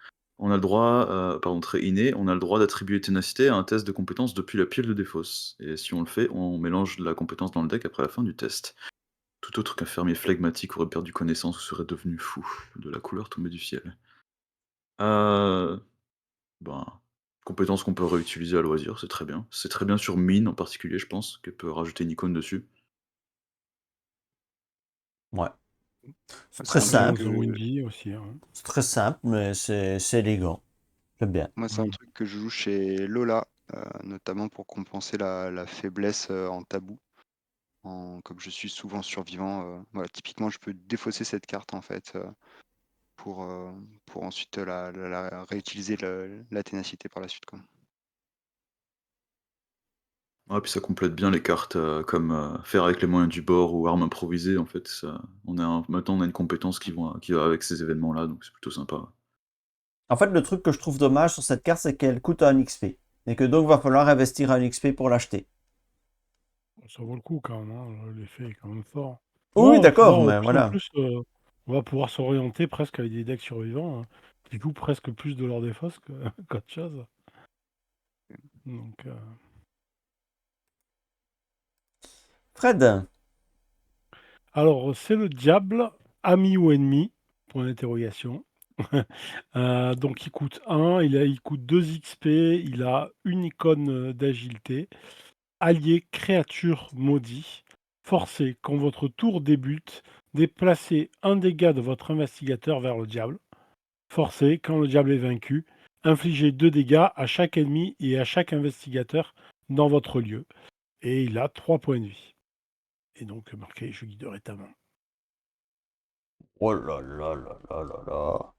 on a le droit, trait inné, on a le droit d'attribuer ténacité à un test de compétence depuis la pile de défausse. Et si on le fait, on mélange la compétence dans le deck après la fin du test. Tout autre qu'un fermier flegmatique aurait perdu connaissance ou serait devenu fou de la couleur tombée du ciel. Euh, ben, compétence qu'on peut réutiliser à loisir, c'est très bien. C'est très bien sur Mine en particulier, je pense, qu'elle peut rajouter une icône dessus. Ouais. C'est Ouais, très c'est un truc simple. The Windy aussi. Hein. C'est très simple, mais c'est élégant. J'aime bien. Moi, c'est un truc que je joue chez Lola, notamment pour compenser la faiblesse en tabou. Comme je suis souvent survivant, voilà, typiquement, je peux défausser cette carte en fait pour, pour ensuite la réutiliser la ténacité par la suite. Quoi. Ouais, puis ça complète bien les cartes comme faire avec les moyens du bord ou armes improvisées. En fait, maintenant on a une compétence qui va avec ces événements-là, donc c'est plutôt sympa. En fait, le truc que je trouve dommage sur cette carte, c'est qu'elle coûte un XP. Et que donc, va falloir investir un XP pour l'acheter. Ça vaut le coup quand même, hein. L'effet est quand même fort. Oui, Bon, tu vois, d'accord, en mais voilà. plus, on va pouvoir s'orienter presque avec des decks survivants, hein, qui coûtent presque plus de leur défausse qu'autre chose. Donc, Fred, alors, c'est le diable, ami ou ennemi, point d'interrogation. Donc il coûte 1, il coûte 2 XP, il a une icône d'agilité. Allié, créature maudit. Forcé, quand votre tour débute, déplacez un dégât de votre investigateur vers le diable. Forcé, quand le diable est vaincu, infligez 2 dégâts à chaque ennemi et à chaque investigateur dans votre lieu. Et il a 3 points de vie. Et donc marqué, je guiderai ta main. oh là là là là là là.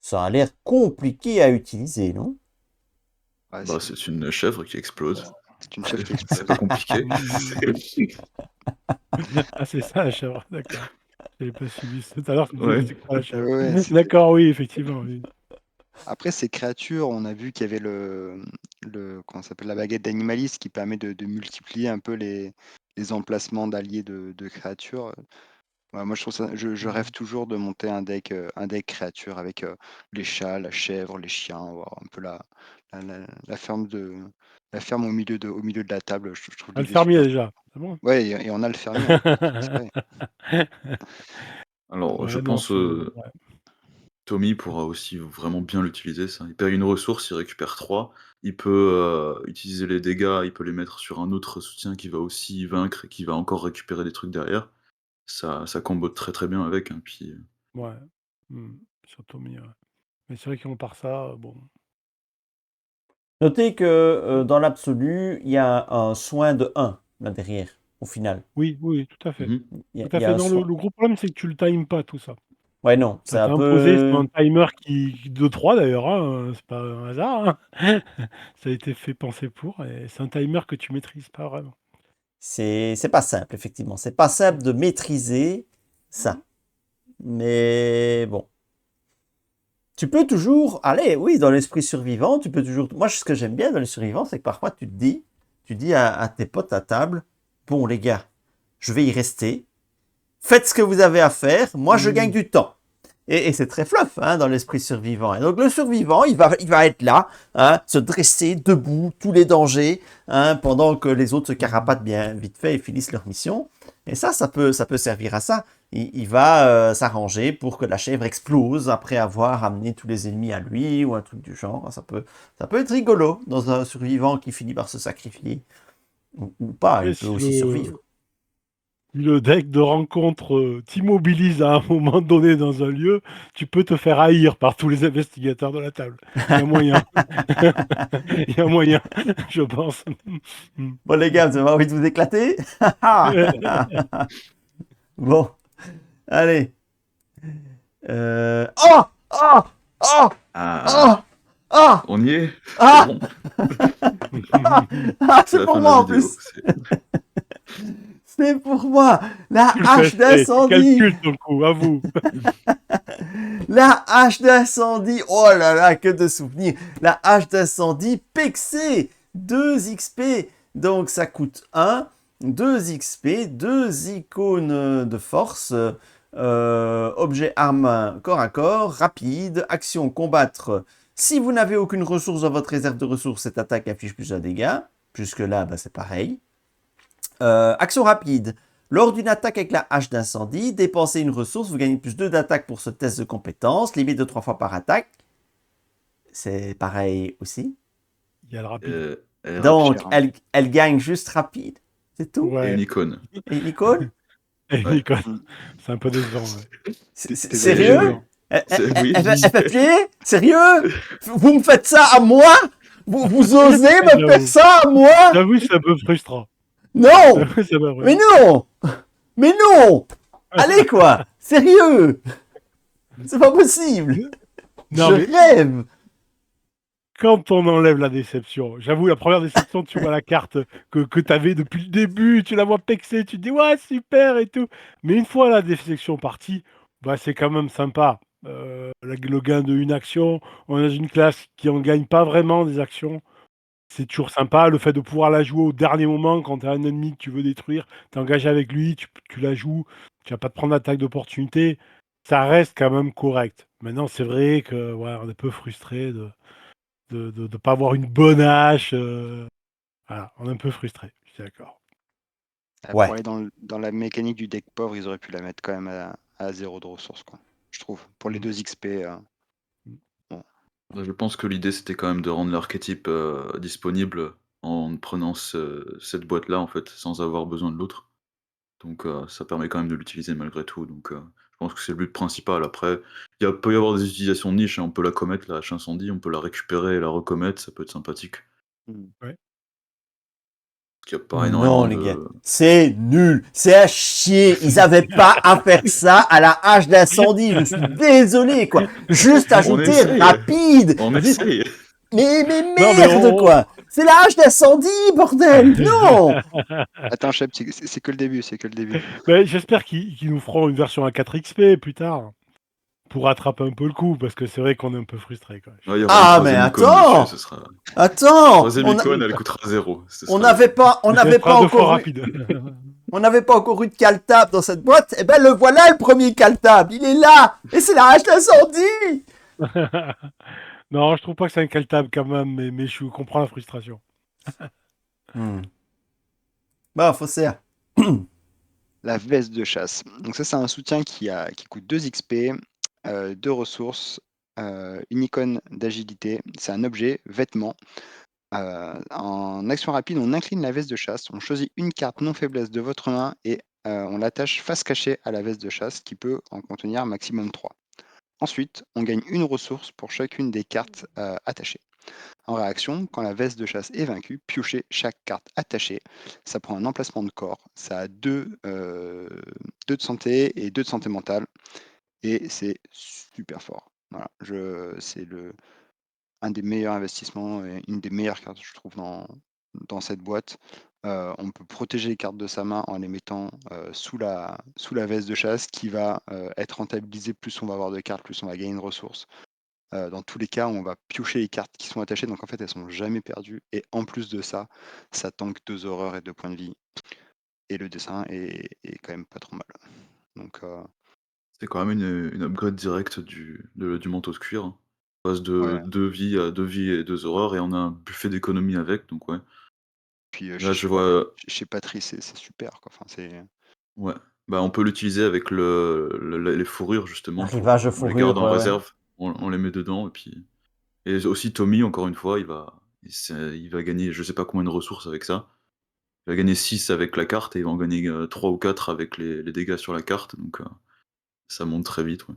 Ça a l'air compliqué à utiliser, non? Ouais, Bah, c'est une chèvre qui explose. c'est une chef qui C'est explose. pas compliqué. Ah, c'est ça la chèvre, d'accord. J'avais pas suivi tout à l'heure, je me disais, Ouais. c'est quoi la chèvre? Ouais, D'accord, oui, effectivement. Oui. Après, ces créatures, on a vu qu'il y avait comment ça s'appelle, la baguette d'animaliste qui permet de multiplier un peu les emplacements d'alliés de créatures. Ouais, moi, je trouve ça, je rêve toujours de monter un deck créature avec les chats, la chèvre, les chiens, voir un peu la ferme au milieu de la table. Je trouve Ah, le l'idée fermier super. déjà, c'est bon. Ouais, et on a le fermier en plus. C'est vrai. Alors, je Ouais, non, pense c'est ouais. Tommy pourra aussi vraiment bien l'utiliser, ça. Il paye une ressource, il récupère 3. Il peut utiliser les dégâts, il peut les mettre sur un autre soutien qui va aussi vaincre et qui va encore récupérer des trucs derrière. Ça combote très très bien avec. Hein, puis, Ouais. Sur Tommy, ouais. Mais c'est vrai qu'on part ça, bon. Notez que dans l'absolu, il y a un soin de 1 là derrière, au final. Oui, oui, tout à fait. mhm. Tout Il à y a fait. un Non, le soin. gros problème, c'est que tu le times pas tout ça. Ouais, non, Ça c'est un t'a imposé sur peu. un timer qui de 3 d'ailleurs, hein, c'est pas un hasard, hein. Ça a été fait penser pour et c'est un timer que tu maîtrises pas vraiment. C'est pas simple, effectivement. C'est pas simple de maîtriser ça. Mais bon. Tu peux toujours aller, oui, dans l'esprit survivant, tu peux toujours. Moi, ce que j'aime bien dans les survivants, c'est que parfois tu dis à tes potes à table, bon les gars, je vais y rester. Faites ce que vous avez à faire. Moi, je gagne du temps. Et c'est très fluff hein, dans l'esprit survivant. Et donc le survivant, il va être là, hein, se dresser debout, tous les dangers, hein, pendant que les autres se carapatent bien vite fait et finissent leur mission. Et ça peut servir à ça. Il va s'arranger pour que la chèvre explose après avoir amené tous les ennemis à lui ou un truc du genre. Ça peut être rigolo dans un survivant qui finit par se sacrifier. Ou pas, Et il peut aussi survivre. si le deck de rencontre t'immobilise à un moment donné dans un lieu, tu peux te faire haïr par tous les investigateurs de la table. Il y a moyen. Il y a moyen, je pense. Bon les gars, vous avez envie de vous éclater? Bon, allez. Oh! Oh! Oh! Oh! Ah, Oh! on y est. Ah! C'est bon. Ah, C'est c'est la pour fin de moi la en vidéo. plus! C'est pour moi! La Tu le hache fais, tu d'incendie! calcules ton coup, à vous. La hache d'incendie! Oh là là, que de souvenirs! La hache d'incendie PXC! 2 XP! Donc ça coûte 1, 2 XP, 2 icônes de force, objet arme corps à corps, rapide, action combattre Si vous n'avez aucune ressource dans votre réserve de ressources, cette attaque affiche plus un dégât. Jusque-là, c'est pareil. Action rapide. Lors d'une attaque avec la hache d'incendie, dépensez une ressource, vous gagnez plus 2 d'attaque pour ce test de compétence, limite de 3 fois par attaque. C'est pareil aussi. Il y a le rapide. Et Donc, rapide. elle gagne juste rapide. C'est tout. et Ouais, une icône. Et Nicole, et Ouais. Nikon. Mm. C'est un peu décevant. Ouais. sérieux désolé. Oui. Elle fait plier? Sérieux? Vous me faites ça à moi? Vous osez me faire J'avoue. ça à moi? J'avoue, c'est un peu frustrant. Non! J'avoue, c'est pas vrai. Mais non! Mais non! Allez quoi! Sérieux! C'est pas possible! Non, Je mais rêve! quand on enlève la déception, j'avoue, la première déception, tu vois la carte que tu avais depuis le début, tu la vois pexer, tu te dis ouais, super et tout. Mais une fois la déception partie, c'est quand même sympa. Le gain de une action, on a une classe qui en gagne pas vraiment des actions. C'est toujours sympa. Le fait de pouvoir la jouer au dernier moment quand tu as un ennemi que tu veux détruire, tu es engagé avec lui, tu la joues, tu vas pas te prendre d'attaque d'opportunité. Ça reste quand même correct. Maintenant, c'est vrai que on est un peu frustré de pas avoir une bonne hache. Voilà, on est un peu frustré, je suis d'accord. Ouais. Pour aller dans la mécanique du deck pauvre, ils auraient pu la mettre quand même à 0 de ressources, quoi. Je trouve. Pour les 2 XP. Je pense que l'idée, c'était quand même de rendre l'archétype disponible en prenant cette boîte-là, en fait, sans avoir besoin de l'autre. Donc ça permet quand même de l'utiliser malgré tout. Donc je pense que c'est le but principal. Après, peut y avoir des utilisations de niche, hein. On peut la commettre, la hache incendie, on peut la récupérer et la recommettre, ça peut être sympathique. Mm. Parce qu'il n'y a pas Non, énormément les gars. de... C'est nul. C'est à chier. Ils avaient pas à faire ça à la hache d'incendie. Je suis désolé, quoi. Juste ajouter essaye. rapide. On Juste- essaye. Mais Non, mais merde, quoi. C'est la hache d'incendie, bordel. Non. Attends, Chef, c'est que le début, c'est que le début. Mais j'espère qu'ils nous feront une version à 4XP plus tard pour rattraper un peu le coup parce que c'est vrai qu'on est un peu frustré. Quoi. Ouais, il y aura une Ah, mais troisième icône attends. dessus, ce sera... Attends. Troisième icône, elle coûtera 0. On n'avait pas Ça sera deux fois encore eu. rapide. On n'avait pas encore eu de caltable dans cette boîte. Eh ben, le voilà, le premier caltable. Il est là. Et c'est la hache d'incendie. Non, je trouve pas que c'est un caltable quand même, mais je comprends la frustration. Bon, faussaire. La veste de chasse. Donc ça, c'est un soutien qui coûte 2 XP, 2 ressources, une icône d'agilité. C'est un objet, vêtement. En action rapide, on incline la veste de chasse. On choisit une carte non faiblesse de votre main et on l'attache face cachée à la veste de chasse qui peut en contenir maximum 3. Ensuite, on gagne une ressource pour chacune des cartes attachées. En réaction, quand la veste de chasse est vaincue, piochez chaque carte attachée. Ça prend un emplacement de corps. Ça a 2 de santé et 2 de santé mentale. Et c'est super fort. Voilà, c'est un des meilleurs investissements et une des meilleures cartes, je trouve, dans cette boîte. On peut protéger les cartes de sa main en les mettant sous la veste de chasse qui va être rentabilisée. Plus on va avoir de cartes, plus on va gagner une ressource. Dans tous les cas, on va piocher les cartes qui sont attachées, donc en fait, elles sont jamais perdues. Et en plus de ça, ça tank 2 horreurs et 2 points de vie. Et le dessin est quand même pas trop mal. Donc, C'est quand même une upgrade directe du manteau de cuir. On passe de ouais. 2 vies à 2 vies et 2 horreurs et on a un buffet d'économie avec, donc ouais. Puis Là, je vois... chez Patrice, c'est super, quoi. Enfin, c'est... Ouais. Bah, on peut l'utiliser avec les fourrures, justement. Arrivage de On les garde fourrure, en ouais. réserve, on les met dedans, et puis... Et aussi Tommy, encore une fois, il va gagner je sais pas combien de ressources avec ça. Il va gagner 6 avec la carte et il va en gagner 3 ou 4 avec les dégâts sur la carte, donc ça monte très vite, ouais.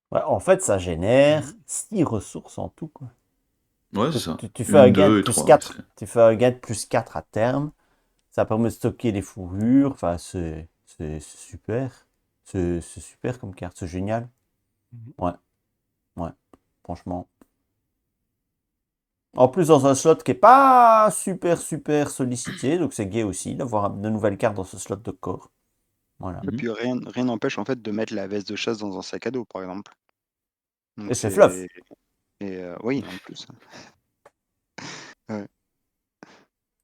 Ouais, en fait, ça génère 6 ressources en tout, quoi. Ouais, c'est ça. Tu fais un 1, gain 2 de et plus 3, 4. Tu fais un gain de plus 4 à terme. Ça permet de stocker les fourrures. Enfin, c'est super. C'est super comme carte. C'est génial. Ouais. Ouais. Franchement. En plus, dans un slot qui est pas super sollicité. Donc, c'est gay aussi d'avoir de nouvelles cartes dans ce slot de corps. Voilà. Et puis rien n'empêche en fait de mettre la veste de chasse dans un sac à dos, par exemple. Donc Et c'est fluff. Et oui, en plus. Ouais.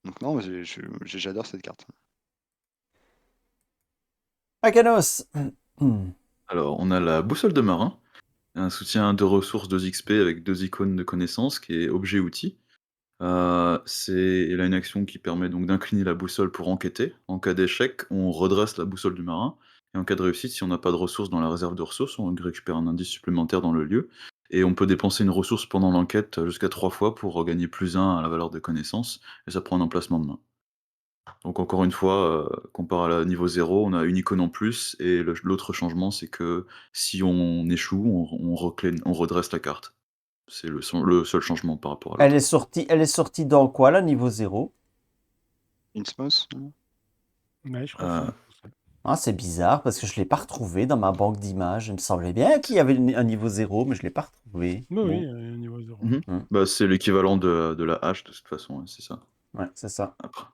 Donc non, j'adore cette carte. Akanos. Alors, on a la boussole de marin, un soutien de ressources 2 XP avec 2 icônes de connaissances qui est objet-outil. Elle a une action qui permet donc d'incliner la boussole pour enquêter. En cas d'échec, on redresse la boussole du marin et en cas de réussite, si on n'a pas de ressources dans la réserve de ressources, on récupère un indice supplémentaire dans le lieu et on peut dépenser une ressource pendant l'enquête, jusqu'à 3 fois pour regagner +1 à la valeur de connaissances et ça prend un emplacement de main. Donc encore une fois, comparé à la niveau 0, on a une icône en plus et l'autre changement, c'est que si on échoue, on redresse la carte. C'est le seul changement par rapport à l'autre. Elle est sortie dans quoi, là, niveau 0? Innsmouth, non? Ouais, je crois que Heu, c'est Ah, c'est bizarre, parce que je ne l'ai pas retrouvé dans ma banque d'images. Il me semblait bien qu'il y avait un niveau 0, mais je ne l'ai pas retrouvé. oui, oui, Bon, niveau 0. mmh Bah, c'est l'équivalent de la hache de toute façon, ouais, c'est ça. ouais, c'est ça. Après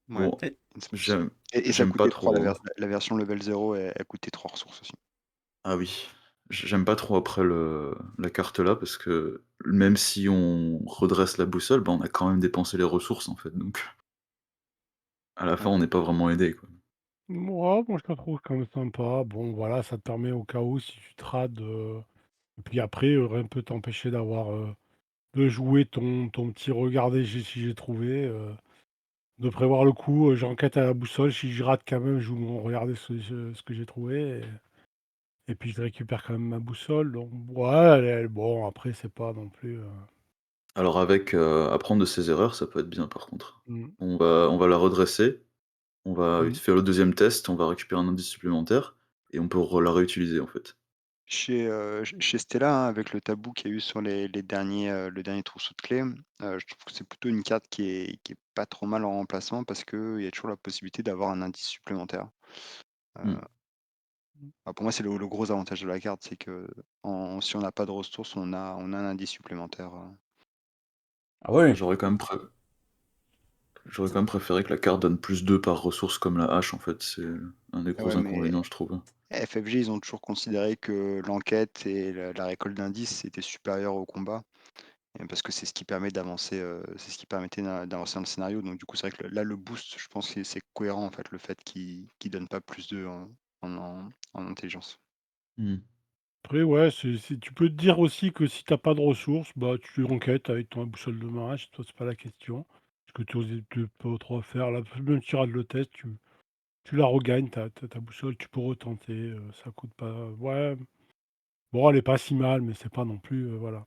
Ouais, bon, Et- Innsmouth. j'aime Et ça j'aime pas coûtait 3, trop, la version level 0, elle coûtait 3 ressources aussi. ah oui, j'aime pas trop après la carte là parce que même si on redresse la boussole, bah, on a quand même dépensé les ressources en fait, donc à la fin Ouais. on n'est pas vraiment aidé, quoi. Moi, je la trouve quand même sympa. Bon, voilà, ça te permet au cas où si tu te rates, et puis après, rien ne peut t'empêcher de jouer ton petit «regarder si j'ai trouvé», de prévoir le coup, j'enquête à la boussole, si je rate quand même, je joue mon «regardez ce que j'ai trouvé» et puis je récupère quand même ma boussole donc ouais, elle bon après c'est pas non plus, Alors avec, apprendre de ses erreurs, ça peut être bien par contre. mmh, On va la redresser, on va mmh. faire le deuxième test, on va récupérer un indice supplémentaire et on peut la réutiliser en fait. Chez Stella, hein, avec le tabou qu'il y a eu sur les derniers, le dernier trousseau de clés, je trouve que c'est plutôt une carte qui est pas trop mal en remplacement parce qu'il y a toujours la possibilité d'avoir un indice supplémentaire. Mmh. Pour moi, c'est le gros avantage de la carte, c'est que si on n'a pas de ressources, on a un indice supplémentaire. Ah oui. J'aurais quand même préféré que la carte donne +2 par ressource comme la hache en fait, c'est un des Ouais, gros mais inconvénients je trouve. FFG, ils ont toujours considéré que l'enquête et la récolte d'indices étaient supérieurs au combat. Et parce que c'est ce qui permet d'avancer, c'est ce qui permettait d'avancer dans le scénario. Donc du coup, c'est vrai que là, le boost, je pense que c'est cohérent en fait, le fait qu'il donne pas plus de en intelligence. Mmh. Après ouais, c'est tu peux te dire aussi que si tu as pas de ressources, bah, tu enquêtes avec ton boussole de marche, toi c'est pas la question. Parce que tu oses tu peux trop faire là, même si tu rates le test, tu la regagnes ta boussole, tu peux retenter, ça coûte pas ouais, bon elle est pas si mal, mais c'est pas non plus, voilà.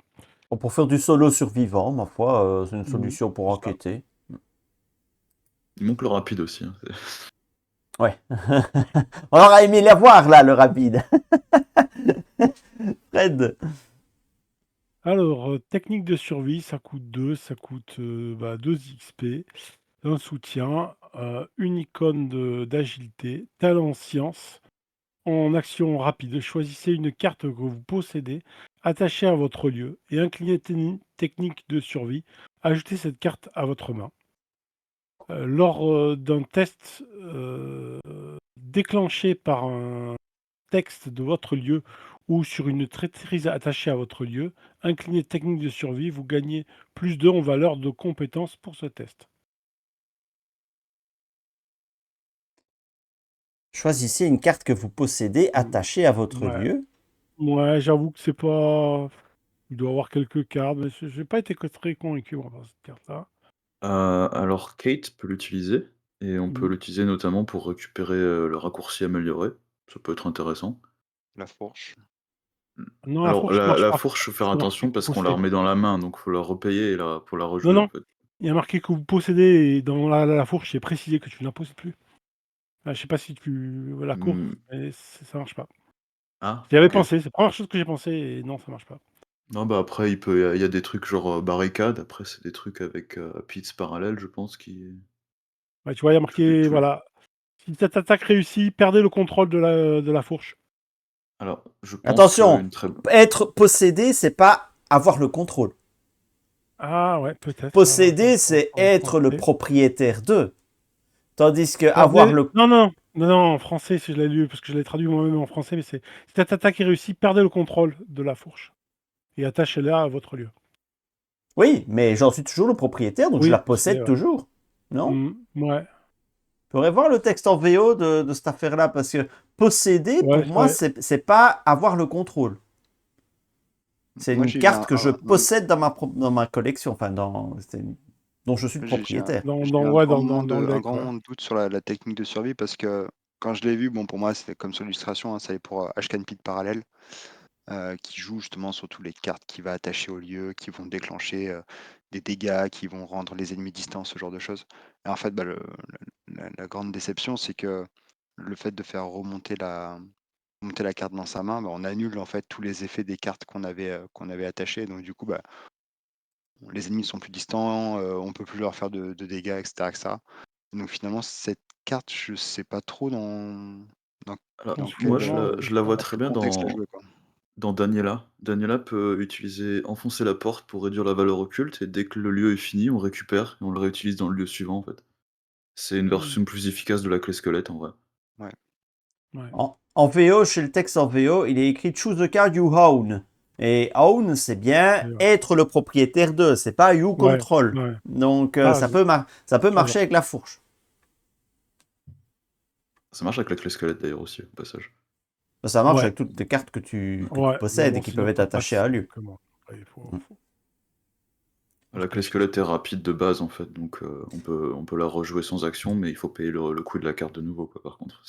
Bon, pour faire du solo survivant, ma foi, c'est une Mmh, solution pour c'est ça. enquêter. Il manque le rapide aussi, hein, Ouais. On aura aimé l'avoir, là, le rapide. Fred. Alors, technique de survie, ça coûte 2, ça coûte, 2 XP, un soutien, une icône d'agilité, talent science. En action rapide, choisissez une carte que vous possédez, attachez à votre lieu et inclinez technique de survie. Ajoutez cette carte à votre main. Lors, d'un test, déclenché par un texte de votre lieu ou sur une traîtrise attachée à votre lieu, inclinez technique de survie, vous gagnez +2 en valeur de compétence pour ce test. Choisissez une carte que vous possédez Mmh. attachée à votre Ouais, lieu. ouais, j'avoue que c'est pas il doit y avoir quelques cartes, mais j'ai pas été que très convaincu moi par cette carte-là. alors Kate peut l'utiliser et on peut Mmh. l'utiliser notamment pour récupérer, le raccourci amélioré. Ça peut être intéressant. La fourche. Non, la Alors fourche, ça marche la pas. fourche, faut faire C'est marqué attention que vous parce qu'on la possédez. remet dans la main, donc faut la repayer et pour la Non, rejouer, en non, fait. il y a marqué que vous possédez et dans la fourche, c'est précisé que tu ne la possèdes plus. Ah, je sais pas si tu la course, Mmh, mais ça marche pas. ah, J'y avais OK. pensé, c'est la première chose que j'ai pensé et non, ça marche pas. Non, bah, après il y a des trucs genre, barricade, après c'est des trucs avec, pits parallèles, je pense qui Ouais, tu vois, il y a tous les marqué, tous voilà: «Si cette attaque réussit, perdez le contrôle de la fourche». alors je pense Attention, qu'une très être possédé, c'est pas avoir le contrôle. Ah ouais, peut-être, Posséder, c'est en être le français. propriétaire d'eux. Tandis que avoir Perdez le... non, non, non, non, en français, si je l'ai lu, parce que je l'ai traduit moi-même en français, mais c'est: «Si cette attaque est réussie, perdez le contrôle de la fourche et attachez-la à votre lieu». Oui, mais j'en suis toujours le propriétaire, donc je la Oui, je sais, possède ouais. toujours. Non? Mmh, ouais. Faudrait voir le texte en VO de cette affaire-là, parce que posséder, Ouais, pour moi, ouais. c'est pas avoir le contrôle. C'est Moi, une j'ai eu carte que je possède dans ma collection, enfin, dont je suis le j'ai propriétaire. Dans, j'ai dans, eu ouais, dans le un deck, grand ouais. moment de doute sur la technique de survie parce que quand je l'ai vu, bon, pour moi, c'était comme sur l'illustration, hein, ça allait pour Ashcan Pit parallèle, qui joue justement sur toutes les cartes qui va attacher au lieu, qui vont déclencher des dégâts, qui vont rendre les ennemis distants, ce genre de choses. Et en fait, bah, la grande déception, c'est que le fait de faire remonter la carte dans sa main, bah, on annule en fait tous les effets des cartes qu'on avait attachées. Donc du coup, bah, les ennemis sont plus distants, on peut plus leur faire de dégâts, etc., etc. Donc finalement, cette carte, je sais pas trop dans, Alors, En dans ce moi, quel, moment, je la vois dans très quel bien contexte la jouer, quoi. dans Daniela. Daniela peut enfoncer la porte pour réduire la valeur occulte, et dès que le lieu est fini, on récupère et on le réutilise dans le lieu suivant, en fait. C'est une version plus efficace de la clé squelette, en vrai. Ouais. ouais. En VO, chez le texte en VO, il est écrit Choose the card you own. Et own, c'est bien Et ouais. être le propriétaire de, c'est pas you Ouais, control. ouais. Donc Ah, ça peut j'adore. marcher avec la fourche. Ça marche avec la clé squelette, d'ailleurs, aussi, au passage. Ça marche Ouais, avec toutes les cartes que tu ouais, mais possèdes et bon, qui sinon peuvent être t'as pas attachées à un lieu. comment. Après, il faut, Mm. faut La se clé méfier. squelette est rapide de base, en fait, donc on peut la rejouer sans action, mais il faut payer le coût de la carte de nouveau, quoi, par contre.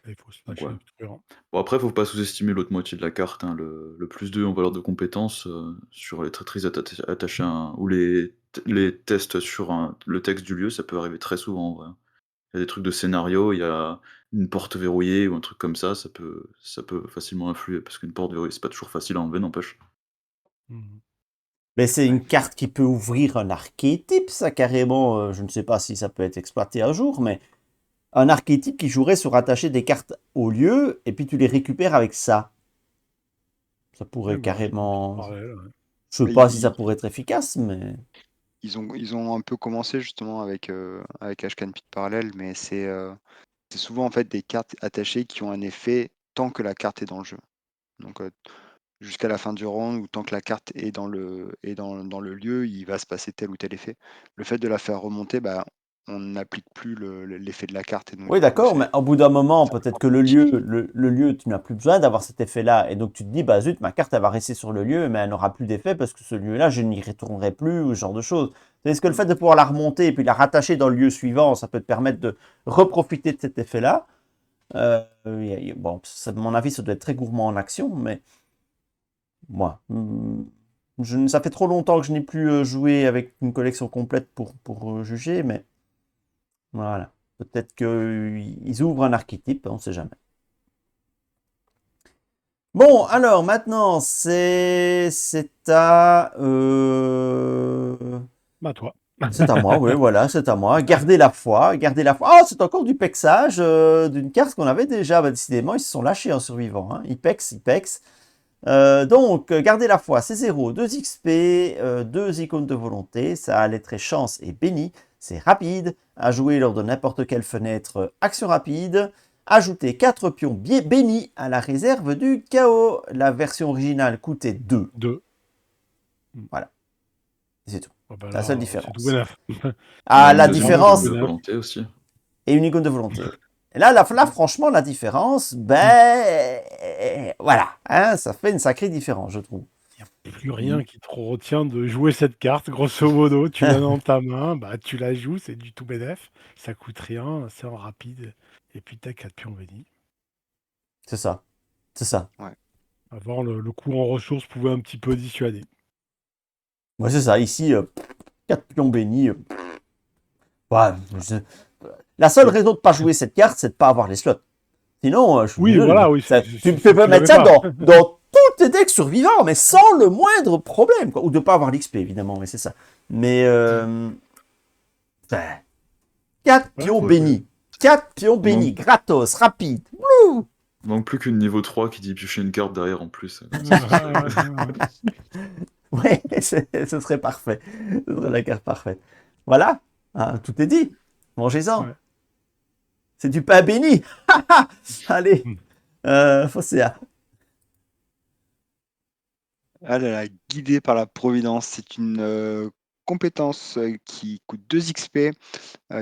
Il faut se Donc, lâcher ouais. le truand. Bon, après, faut pas sous-estimer l'autre moitié de la carte, hein, le +2 en valeur de compétence sur les traîtrises attachées ou les tests sur le texte du lieu, ça peut arriver très souvent, en vrai. Il y a des trucs de scénario, il y a une porte verrouillée ou un truc comme ça peut facilement influer, parce qu'une porte verrouillée, c'est pas toujours facile à enlever, n'empêche. Mhm. Mais c'est Ouais. une carte qui peut ouvrir un archétype, ça carrément. Je ne sais pas si ça peut être exploité un jour, mais un archétype qui jouerait sur attacher des cartes au lieu et puis tu les récupères avec ça. Ça Eh pourrait ben, c'est un petit carrément. parallèle, ouais. Je sais Bah, pas si ça pourrait être efficace, mais. ils ont un peu commencé justement avec Ashcan Pit parallèle, mais c'est souvent en fait des cartes attachées qui ont un effet tant que la carte est dans le jeu. Donc jusqu'à la fin du round ou tant que la carte est dans le lieu, il va se passer tel ou tel effet. Le fait de la faire remonter, bah, on n'applique plus l'effet de la carte et donc Oui, du coup, d'accord, mais au bout d'un moment, c'est un peu peut-être que contre-productif. le lieu, tu n'as plus besoin d'avoir cet effet-là. Et donc tu te dis, bah zut, ma carte, elle va rester sur le lieu, mais elle n'aura plus d'effet parce que ce lieu-là, je n'y retournerai plus, ou ce genre de choses. Est-ce que le fait de pouvoir la remonter et puis la rattacher dans le lieu suivant, ça peut te permettre de reprofiter de cet effet-là. Bon, à mon avis, ça doit être très gourmand en action, mais moi, ça fait trop longtemps que je n'ai plus joué avec une collection complète pour juger, mais voilà. Peut-être qu'ils ouvrent un archétype, on ne sait jamais. Bon, alors maintenant, c'est à... Bah, toi. C'est à moi, oui, voilà, c'est à moi. Gardez la foi, gardez la foi. Ah, c'est encore du pexage d'une carte qu'on avait déjà. Bah, décidément, ils se sont lâchés en survivant. Hein. Ils pexent. Donc, gardez la foi, c'est 0, 2 XP, 2 icônes de volonté, ça a lettre et chance et béni, c'est rapide, à jouer lors de n'importe quelle fenêtre, action rapide, ajoutez 4 pions bénis à la réserve du chaos. La version originale coûtait 2, 2. voilà, c'est tout. Ah bah C'est la seule là, c'est tout différence. bénef. Il y a Ah, une la deuxième Clairement, tout icône de différence, bénef. volonté aussi. et une icône de volonté. Oui. Et là, franchement, la différence, voilà, hein, ça fait une sacrée différence, je trouve. Plus rien qui te retient de jouer cette carte, grosso modo. Tu l'as dans ta main, bah tu la joues, c'est du tout bénef. Ça coûte rien, c'est en rapide. Et puis t'as 4 pions bénis. C'est ça, c'est ça. Avant, le coût en ressources pouvait un petit peu dissuader. Ouais, c'est ça. Ici, 4 pions bénis. Ouais, la seule raison de ne pas jouer cette carte, c'est de ne pas avoir les slots. Sinon, je suis Oui, désolé, voilà, oui, tu peux tu mettre l'avais ça pas. dans tous tes decks survivants, mais sans le moindre problème. Quoi. Ou de ne pas avoir l'XP, évidemment, mais c'est ça. Mais 4 Ouais, pions c'est- bénis. 4 pions Il bénis, manque, gratos, rapide. il manque plus qu'une niveau 3 qui dit piocher une carte derrière en plus. Ouais, ce serait parfait. Ce serait la carte parfaite. Voilà, hein, tout est dit. Mangez-en. Ouais. C'est du pain béni. Allez, Fosséa. Ah là là, guidé par la Providence, c'est une compétence qui coûte 2 XP,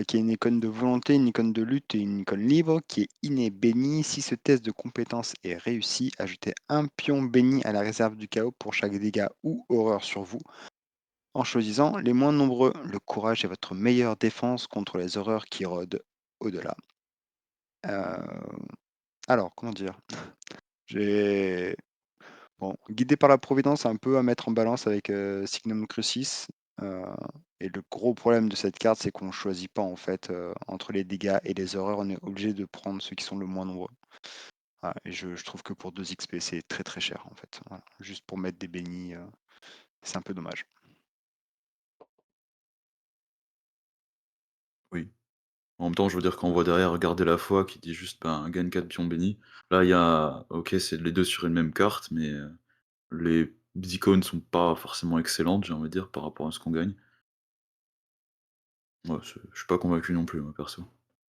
qui est une icône de volonté, une icône de lutte et une icône libre, qui est inné béni. Si ce test de compétence est réussi, ajoutez un pion béni à la réserve du chaos pour chaque dégât ou horreur sur vous, en choisissant les moins nombreux. Le courage est votre meilleure défense contre les horreurs qui rôdent au-delà. Alors, comment dire? J'ai Bon, guidé par la providence, c'est un peu à mettre en balance avec Signum Crucis. Et le gros problème de cette carte, c'est qu'on ne choisit pas en fait entre les dégâts et les horreurs, on est obligé de prendre ceux qui sont le moins nombreux. Voilà, et je trouve que pour 2 XP, c'est très très cher en fait. Voilà. Juste pour mettre des bénis, c'est un peu dommage. Oui. En même temps, je veux dire, quand on voit derrière Garder la foi qui dit juste gagne 4 pions bénis, là il y a. Ok, c'est les deux sur une même carte, mais les icônes sont pas forcément excellentes, j'ai envie de dire, par rapport à ce qu'on gagne. Ouais, je suis pas convaincu non plus, moi perso.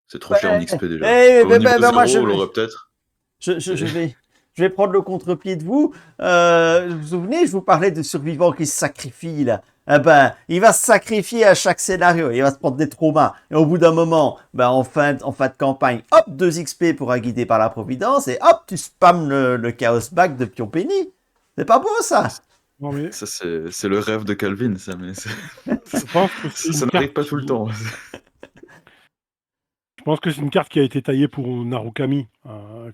C'est trop cher en Ouais, XP déjà. Au niveau moi, 0, on l'aurait peut-être. je C'est- vais, je vais prendre le contre-pied de vous. Vous vous souvenez, je vous parlais de survivants qui se sacrifient là. Eh ben, il va se sacrifier à chaque scénario. Il va se prendre des traumas. Et au bout d'un moment, ben, en fin de campagne, hop, 2 XP pour guidé par la providence. Et hop, tu spammes le chaos back de pion béni. C'est pas beau ça? Non, mais Ça, c'est le rêve de Calvin, ça, mais je pense que c'est ça une n'arrive carte pas tout le qui... temps. Je pense que c'est une carte qui a été taillée pour Narukami,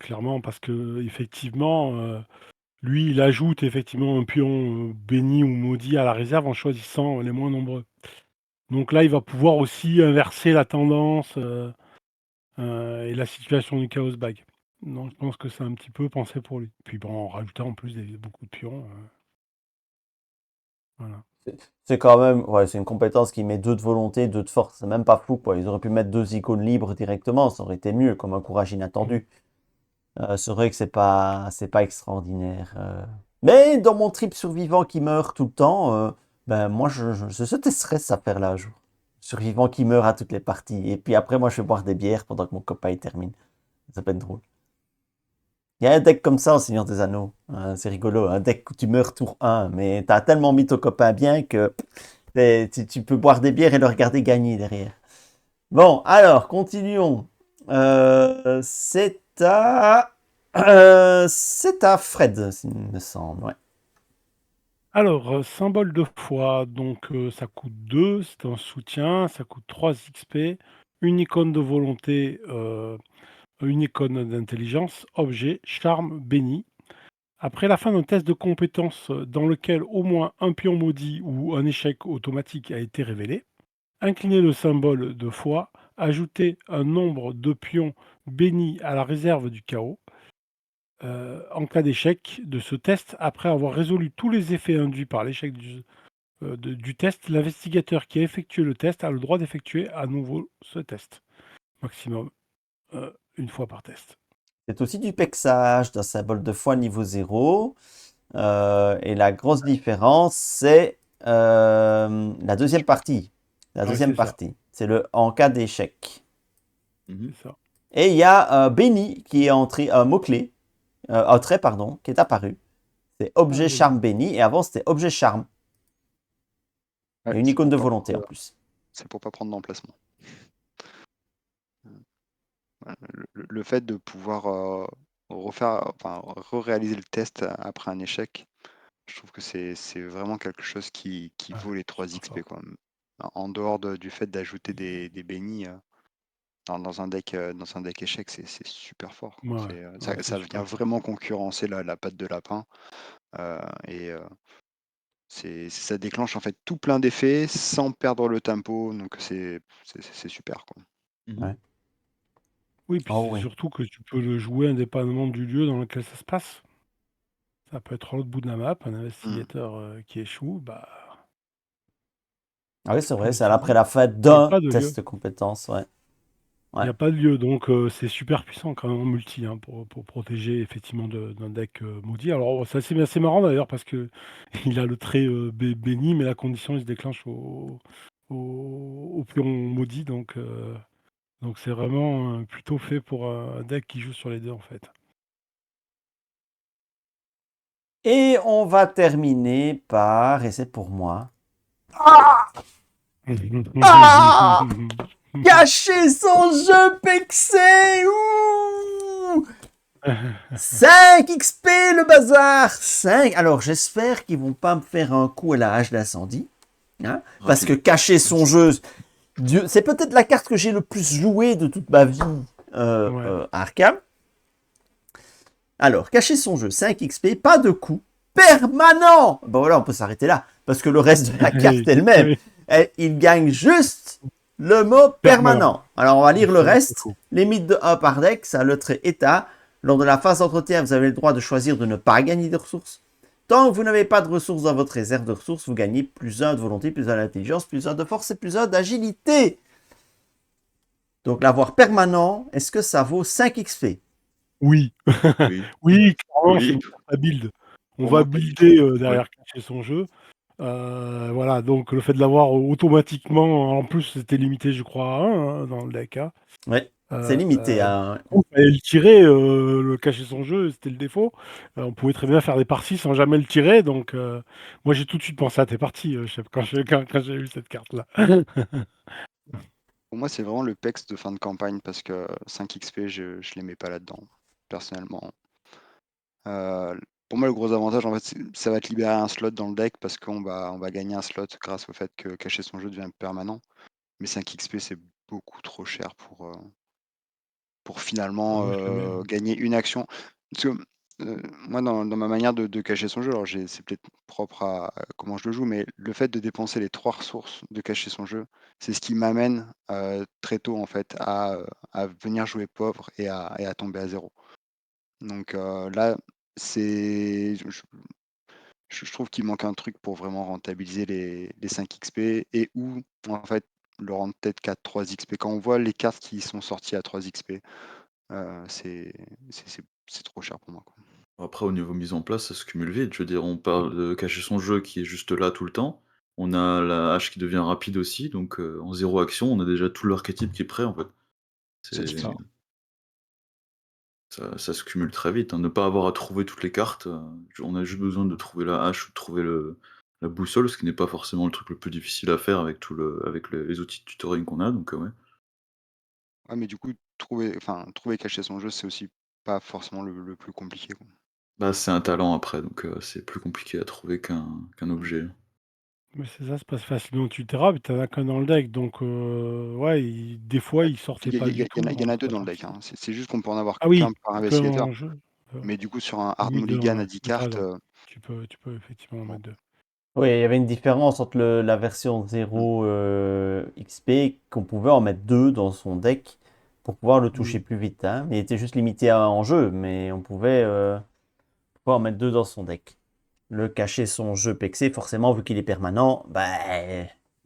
clairement, parce que effectivement, lui, il ajoute effectivement un pion béni ou maudit à la réserve en choisissant les moins nombreux. Donc là, il va pouvoir aussi inverser la tendance et la situation du Chaos Bag. Donc je pense que c'est un petit peu pensé pour lui. Puis bon, en rajoutant en plus beaucoup de pions. Voilà. C'est quand même, ouais, c'est une compétence qui met 2 de volonté, 2 de force. C'est même pas fou, quoi. Ils auraient pu mettre 2 icônes libres directement, ça aurait été mieux, comme un courage inattendu. C'est vrai que c'est pas extraordinaire. Mais dans mon trip survivant qui meurt tout le temps, ben moi je testerais cette affaire-là un jour. Survivant qui meurt à toutes les parties. Et puis après, moi je vais boire des bières pendant que mon copain il termine. Ça peut être drôle. Il y a un deck comme ça en Seigneur des Anneaux. C'est rigolo. Un deck où tu meurs tour 1, mais t'as tellement mis ton copain bien que tu peux boire des bières et le regarder gagner derrière. Bon, alors, continuons. C'est à Fred, il me semble. Ouais. Alors, symbole de foi, donc ça coûte 2, c'est un soutien, ça coûte 3 XP, une icône de volonté, une icône d'intelligence, objet, charme, béni. Après la fin d'un test de compétence dans lequel au moins un pion maudit ou un échec automatique a été révélé, inclinez le symbole de foi, ajoutez un nombre de pions bénis à la réserve du chaos. En cas d'échec de ce test, après avoir résolu tous les effets induits par l'échec du test, l'investigateur qui a effectué le test a le droit d'effectuer à nouveau ce test. Maximum une fois par test. C'est aussi du pexage d'un symbole de foi niveau 0. Et la grosse différence, c'est la deuxième partie. La Ouais, deuxième c'est ça. partie. C'est le en cas d'échec. Mhm. C'est ça. Et il y a béni qui est entré, un mot-clé, un trait, pardon, qui est apparu. C'est objet oui. charme béni. Et avant, c'était objet charme. Ouais, Et une c'est icône de pour pas volonté en prendre- plus. c'est pour pas prendre d'emplacement. Voilà, le fait de pouvoir réaliser le test après un échec, je trouve que c'est vraiment quelque chose qui Ouais, vaut les 3 super XP, fort. quoi. En dehors du fait d'ajouter des bénis dans un deck échec, c'est super fort, quoi. Ouais, Ça, c'est ça super vient fort. vraiment concurrencer la patte de lapin. Et ça déclenche en fait tout plein d'effets sans perdre le tempo. Donc c'est super, quoi. Mhm. Ouais. Oui, puis Oh c'est oui. surtout que tu peux le jouer indépendamment du lieu dans lequel ça se passe. Ça peut être à l'autre bout de la map, un Mm. investigateur qui échoue, bah, Ah oui, tu c'est peux vrai, c'est après l'utiliser. la fête Il n'y a d'un pas de lieu. test de compétence, ouais. Il n'y Ouais. a pas de lieu, donc c'est super puissant quand même en multi pour protéger effectivement d'un deck maudit. Alors c'est assez marrant d'ailleurs parce que il a le trait béni, mais la condition il se déclenche au pion maudit, donc c'est vraiment plutôt fait pour un deck qui joue sur les deux en fait. Et on va terminer par, et c'est pour moi, Ah Cacher son jeu Pexé. Ouh 5 XP le bazar. 5. Alors j'espère qu'ils vont pas me faire un coup à la hache d'incendie. Hein, parce que Rapide. cacher son jeu, c'est peut-être la carte que j'ai le plus jouée de toute ma vie Ouais. à Arkham. Alors, cacher son jeu, 5 XP, pas de coup, permanent. Bon voilà, on peut s'arrêter là, parce que le reste de la carte elle-même, Oui, il gagne juste le mot permanent. permanent. Alors on va lire le C'est un peu reste. fou. Limite de 1 par deck, ça a le trait état. Lors de la phase d'entretien, vous avez le droit de choisir de ne pas gagner de ressources. Tant que vous n'avez pas de ressources dans votre réserve de ressources, vous gagnez plus 1 de volonté, plus 1 d'intelligence, plus 1 de force et plus 1 d'agilité. Donc l'avoir permanent, est-ce que ça vaut 5 XP? Oui. Oui. Oui, clairement, c'est Oui. une carte à build. On Pour va moi, pas du tout. builder Oui. derrière cacher son jeu. Voilà, donc le fait de l'avoir automatiquement, en plus, c'était limité, je crois, à 1 dans le deck. Hein. Ouais, c'est Euh, limité. Hein. on fallait le tirer, le cacher son jeu, c'était le défaut. On pouvait très bien faire des parties sans jamais le tirer. Donc, moi, j'ai tout de suite pensé à tes parties, chef, quand j'ai vu cette carte-là. Pour moi, c'est vraiment le PEX de fin de campagne parce que 5 XP, je les mets pas là-dedans, personnellement. Pour moi, le gros avantage, en fait, ça va te libérer un slot dans le deck parce on va gagner un slot grâce au fait que cacher son jeu devient permanent. Mais 5 XP, c'est beaucoup trop cher pour Ah finalement ouais, je le mets. gagner une action. Parce que moi, dans ma manière de cacher son jeu, alors c'est peut-être propre à comment je le joue, mais le fait de dépenser les 3 ressources de cacher son jeu, c'est ce qui m'amène très tôt en fait à venir jouer pauvre et à tomber à zéro. Donc là, c'est je trouve qu'il manque un truc pour vraiment rentabiliser les 5 XP et ou en fait le rendre peut-être qu'à 3 XP. Quand on voit les cartes qui sont sorties à 3 XP, c'est c'est trop cher pour moi, quoi. Après, au niveau mise en place, ça se cumule vite. Je veux dire, on parle de cacher son jeu qui est juste là tout le temps. On a la hache qui devient rapide aussi, donc en 0 action, on a déjà tout l'archétype qui est prêt, en fait. C'est C'est C'est ça. ça se cumule très vite, hein. Ne pas avoir à trouver toutes les cartes, on a juste besoin de trouver la hache ou de trouver la boussole, ce qui n'est pas forcément le truc le plus difficile à faire avec avec les outils de tutoring qu'on a, donc ouais. Ouais, mais du coup, trouver cacher son jeu, c'est aussi pas forcément le plus compliqué, quoi. Bah, c'est un talent après, donc c'est plus compliqué à trouver qu'un Mmh. objet. Mais c'est ça, c'est pas facilement tutorable, tu en as qu'un dans le deck. Donc, ouais, des fois, il sortait pas du tout Il y en a entre 2 ta dans le deck, partie. hein. C'est juste qu'on peut en avoir Ah qu'un oui, par tu peux investigateur. en jeu. euh, Mais du coup, sur un Hard oui, 2, Mulligan à ouais, 10 tu as cartes, raison. Tu peux effectivement en bon. mettre 2. Oui, il y avait une différence entre la version Mmh. 0 XP, qu'on pouvait en mettre 2 dans son deck pour pouvoir le toucher Mmh. plus vite. Hein. Mais il était juste limité en jeu, mais on pouvait en mettre 2 dans son deck. Le cacher son jeu pexé, forcément, vu qu'il est permanent, bah,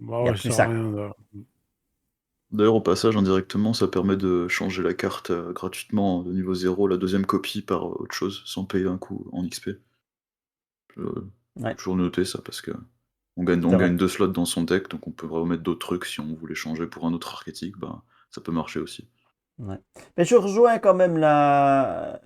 Bah il n'y a ouais, ça plus sert à ça. rien. D'ailleurs, au passage, indirectement, ça permet de changer la carte, gratuitement de niveau 0, la deuxième copie par, autre chose, sans payer un coup en XP. Heu, Ouais, toujours noter ça parce qu'on c'est on vrai. gagne 2 slots dans son deck, donc on peut remettre d'autres trucs si on voulait changer pour un autre archétype, bah, ça peut marcher aussi. Ouais. Mais je rejoins quand même Ah,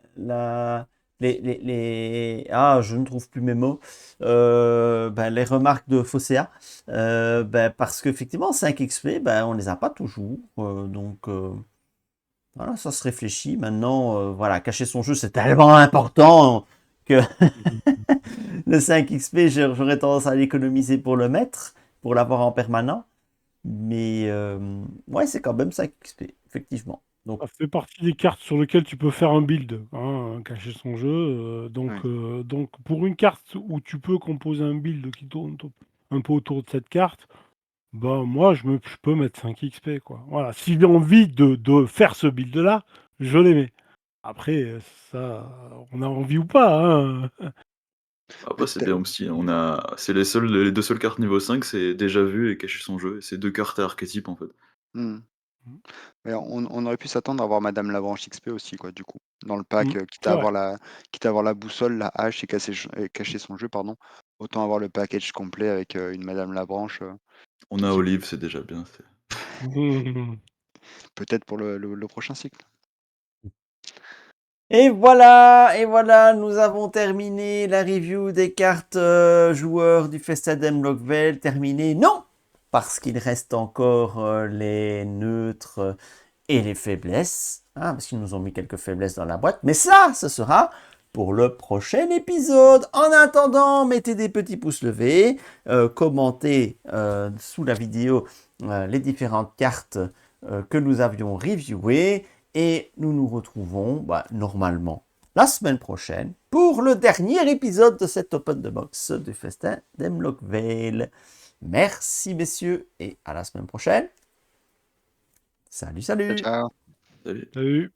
je ne trouve plus mes mots. Ben, les remarques de Fosséa. Ben, parce qu'effectivement, 5 XP, ben, on les a pas toujours. Donc, voilà, ça se réfléchit. Maintenant, voilà, cacher son jeu, c'est tellement important que le 5 XP, j'aurais tendance à l'économiser pour le mettre, pour l'avoir en permanent. Mais, ouais, c'est quand même 5 XP, effectivement. Donc, Ça fait partie des cartes sur lesquelles tu peux faire un build, hein, cacher son jeu. Ouais. Donc, pour une carte où tu peux composer un build qui tourne un peu autour de cette carte, bah moi, je peux mettre 5 XP, quoi. Voilà. Si j'ai envie de faire ce build-là, je les mets. Après, ça, on a envie ou pas, hein. Après, Mais c'est tu bien aussi, c'est les 2 seules cartes niveau 5, c'est déjà vu et cacher son jeu, et c'est 2 cartes à archétype, en fait. mmh. Mais on aurait pu s'attendre à voir Madame Labranche XP aussi, quoi, du coup. Dans le pack, C'est vrai. quitte à avoir la boussole, la hache et cacher son jeu, pardon, autant avoir le package complet avec, une Madame Labranche, On a qui Olive, c'est déjà bien, c'est Mhm. peut-être pour le prochain cycle. Et voilà, nous avons terminé la review des cartes joueurs du Fessadem Blockvale. Terminé, non, parce qu'il reste encore les neutres et les faiblesses, hein, parce qu'ils nous ont mis quelques faiblesses dans la boîte. Mais ça, ce sera pour le prochain épisode. En attendant, mettez des petits pouces levés, commentez sous la vidéo les différentes cartes que nous avions reviewées. Et nous nous retrouvons normalement la semaine prochaine pour le dernier épisode de cet Open the Box du Festin d'Hemlock Vale. Merci messieurs et à la semaine prochaine. Salut, Ciao, salut. ciao. Salut. Salut.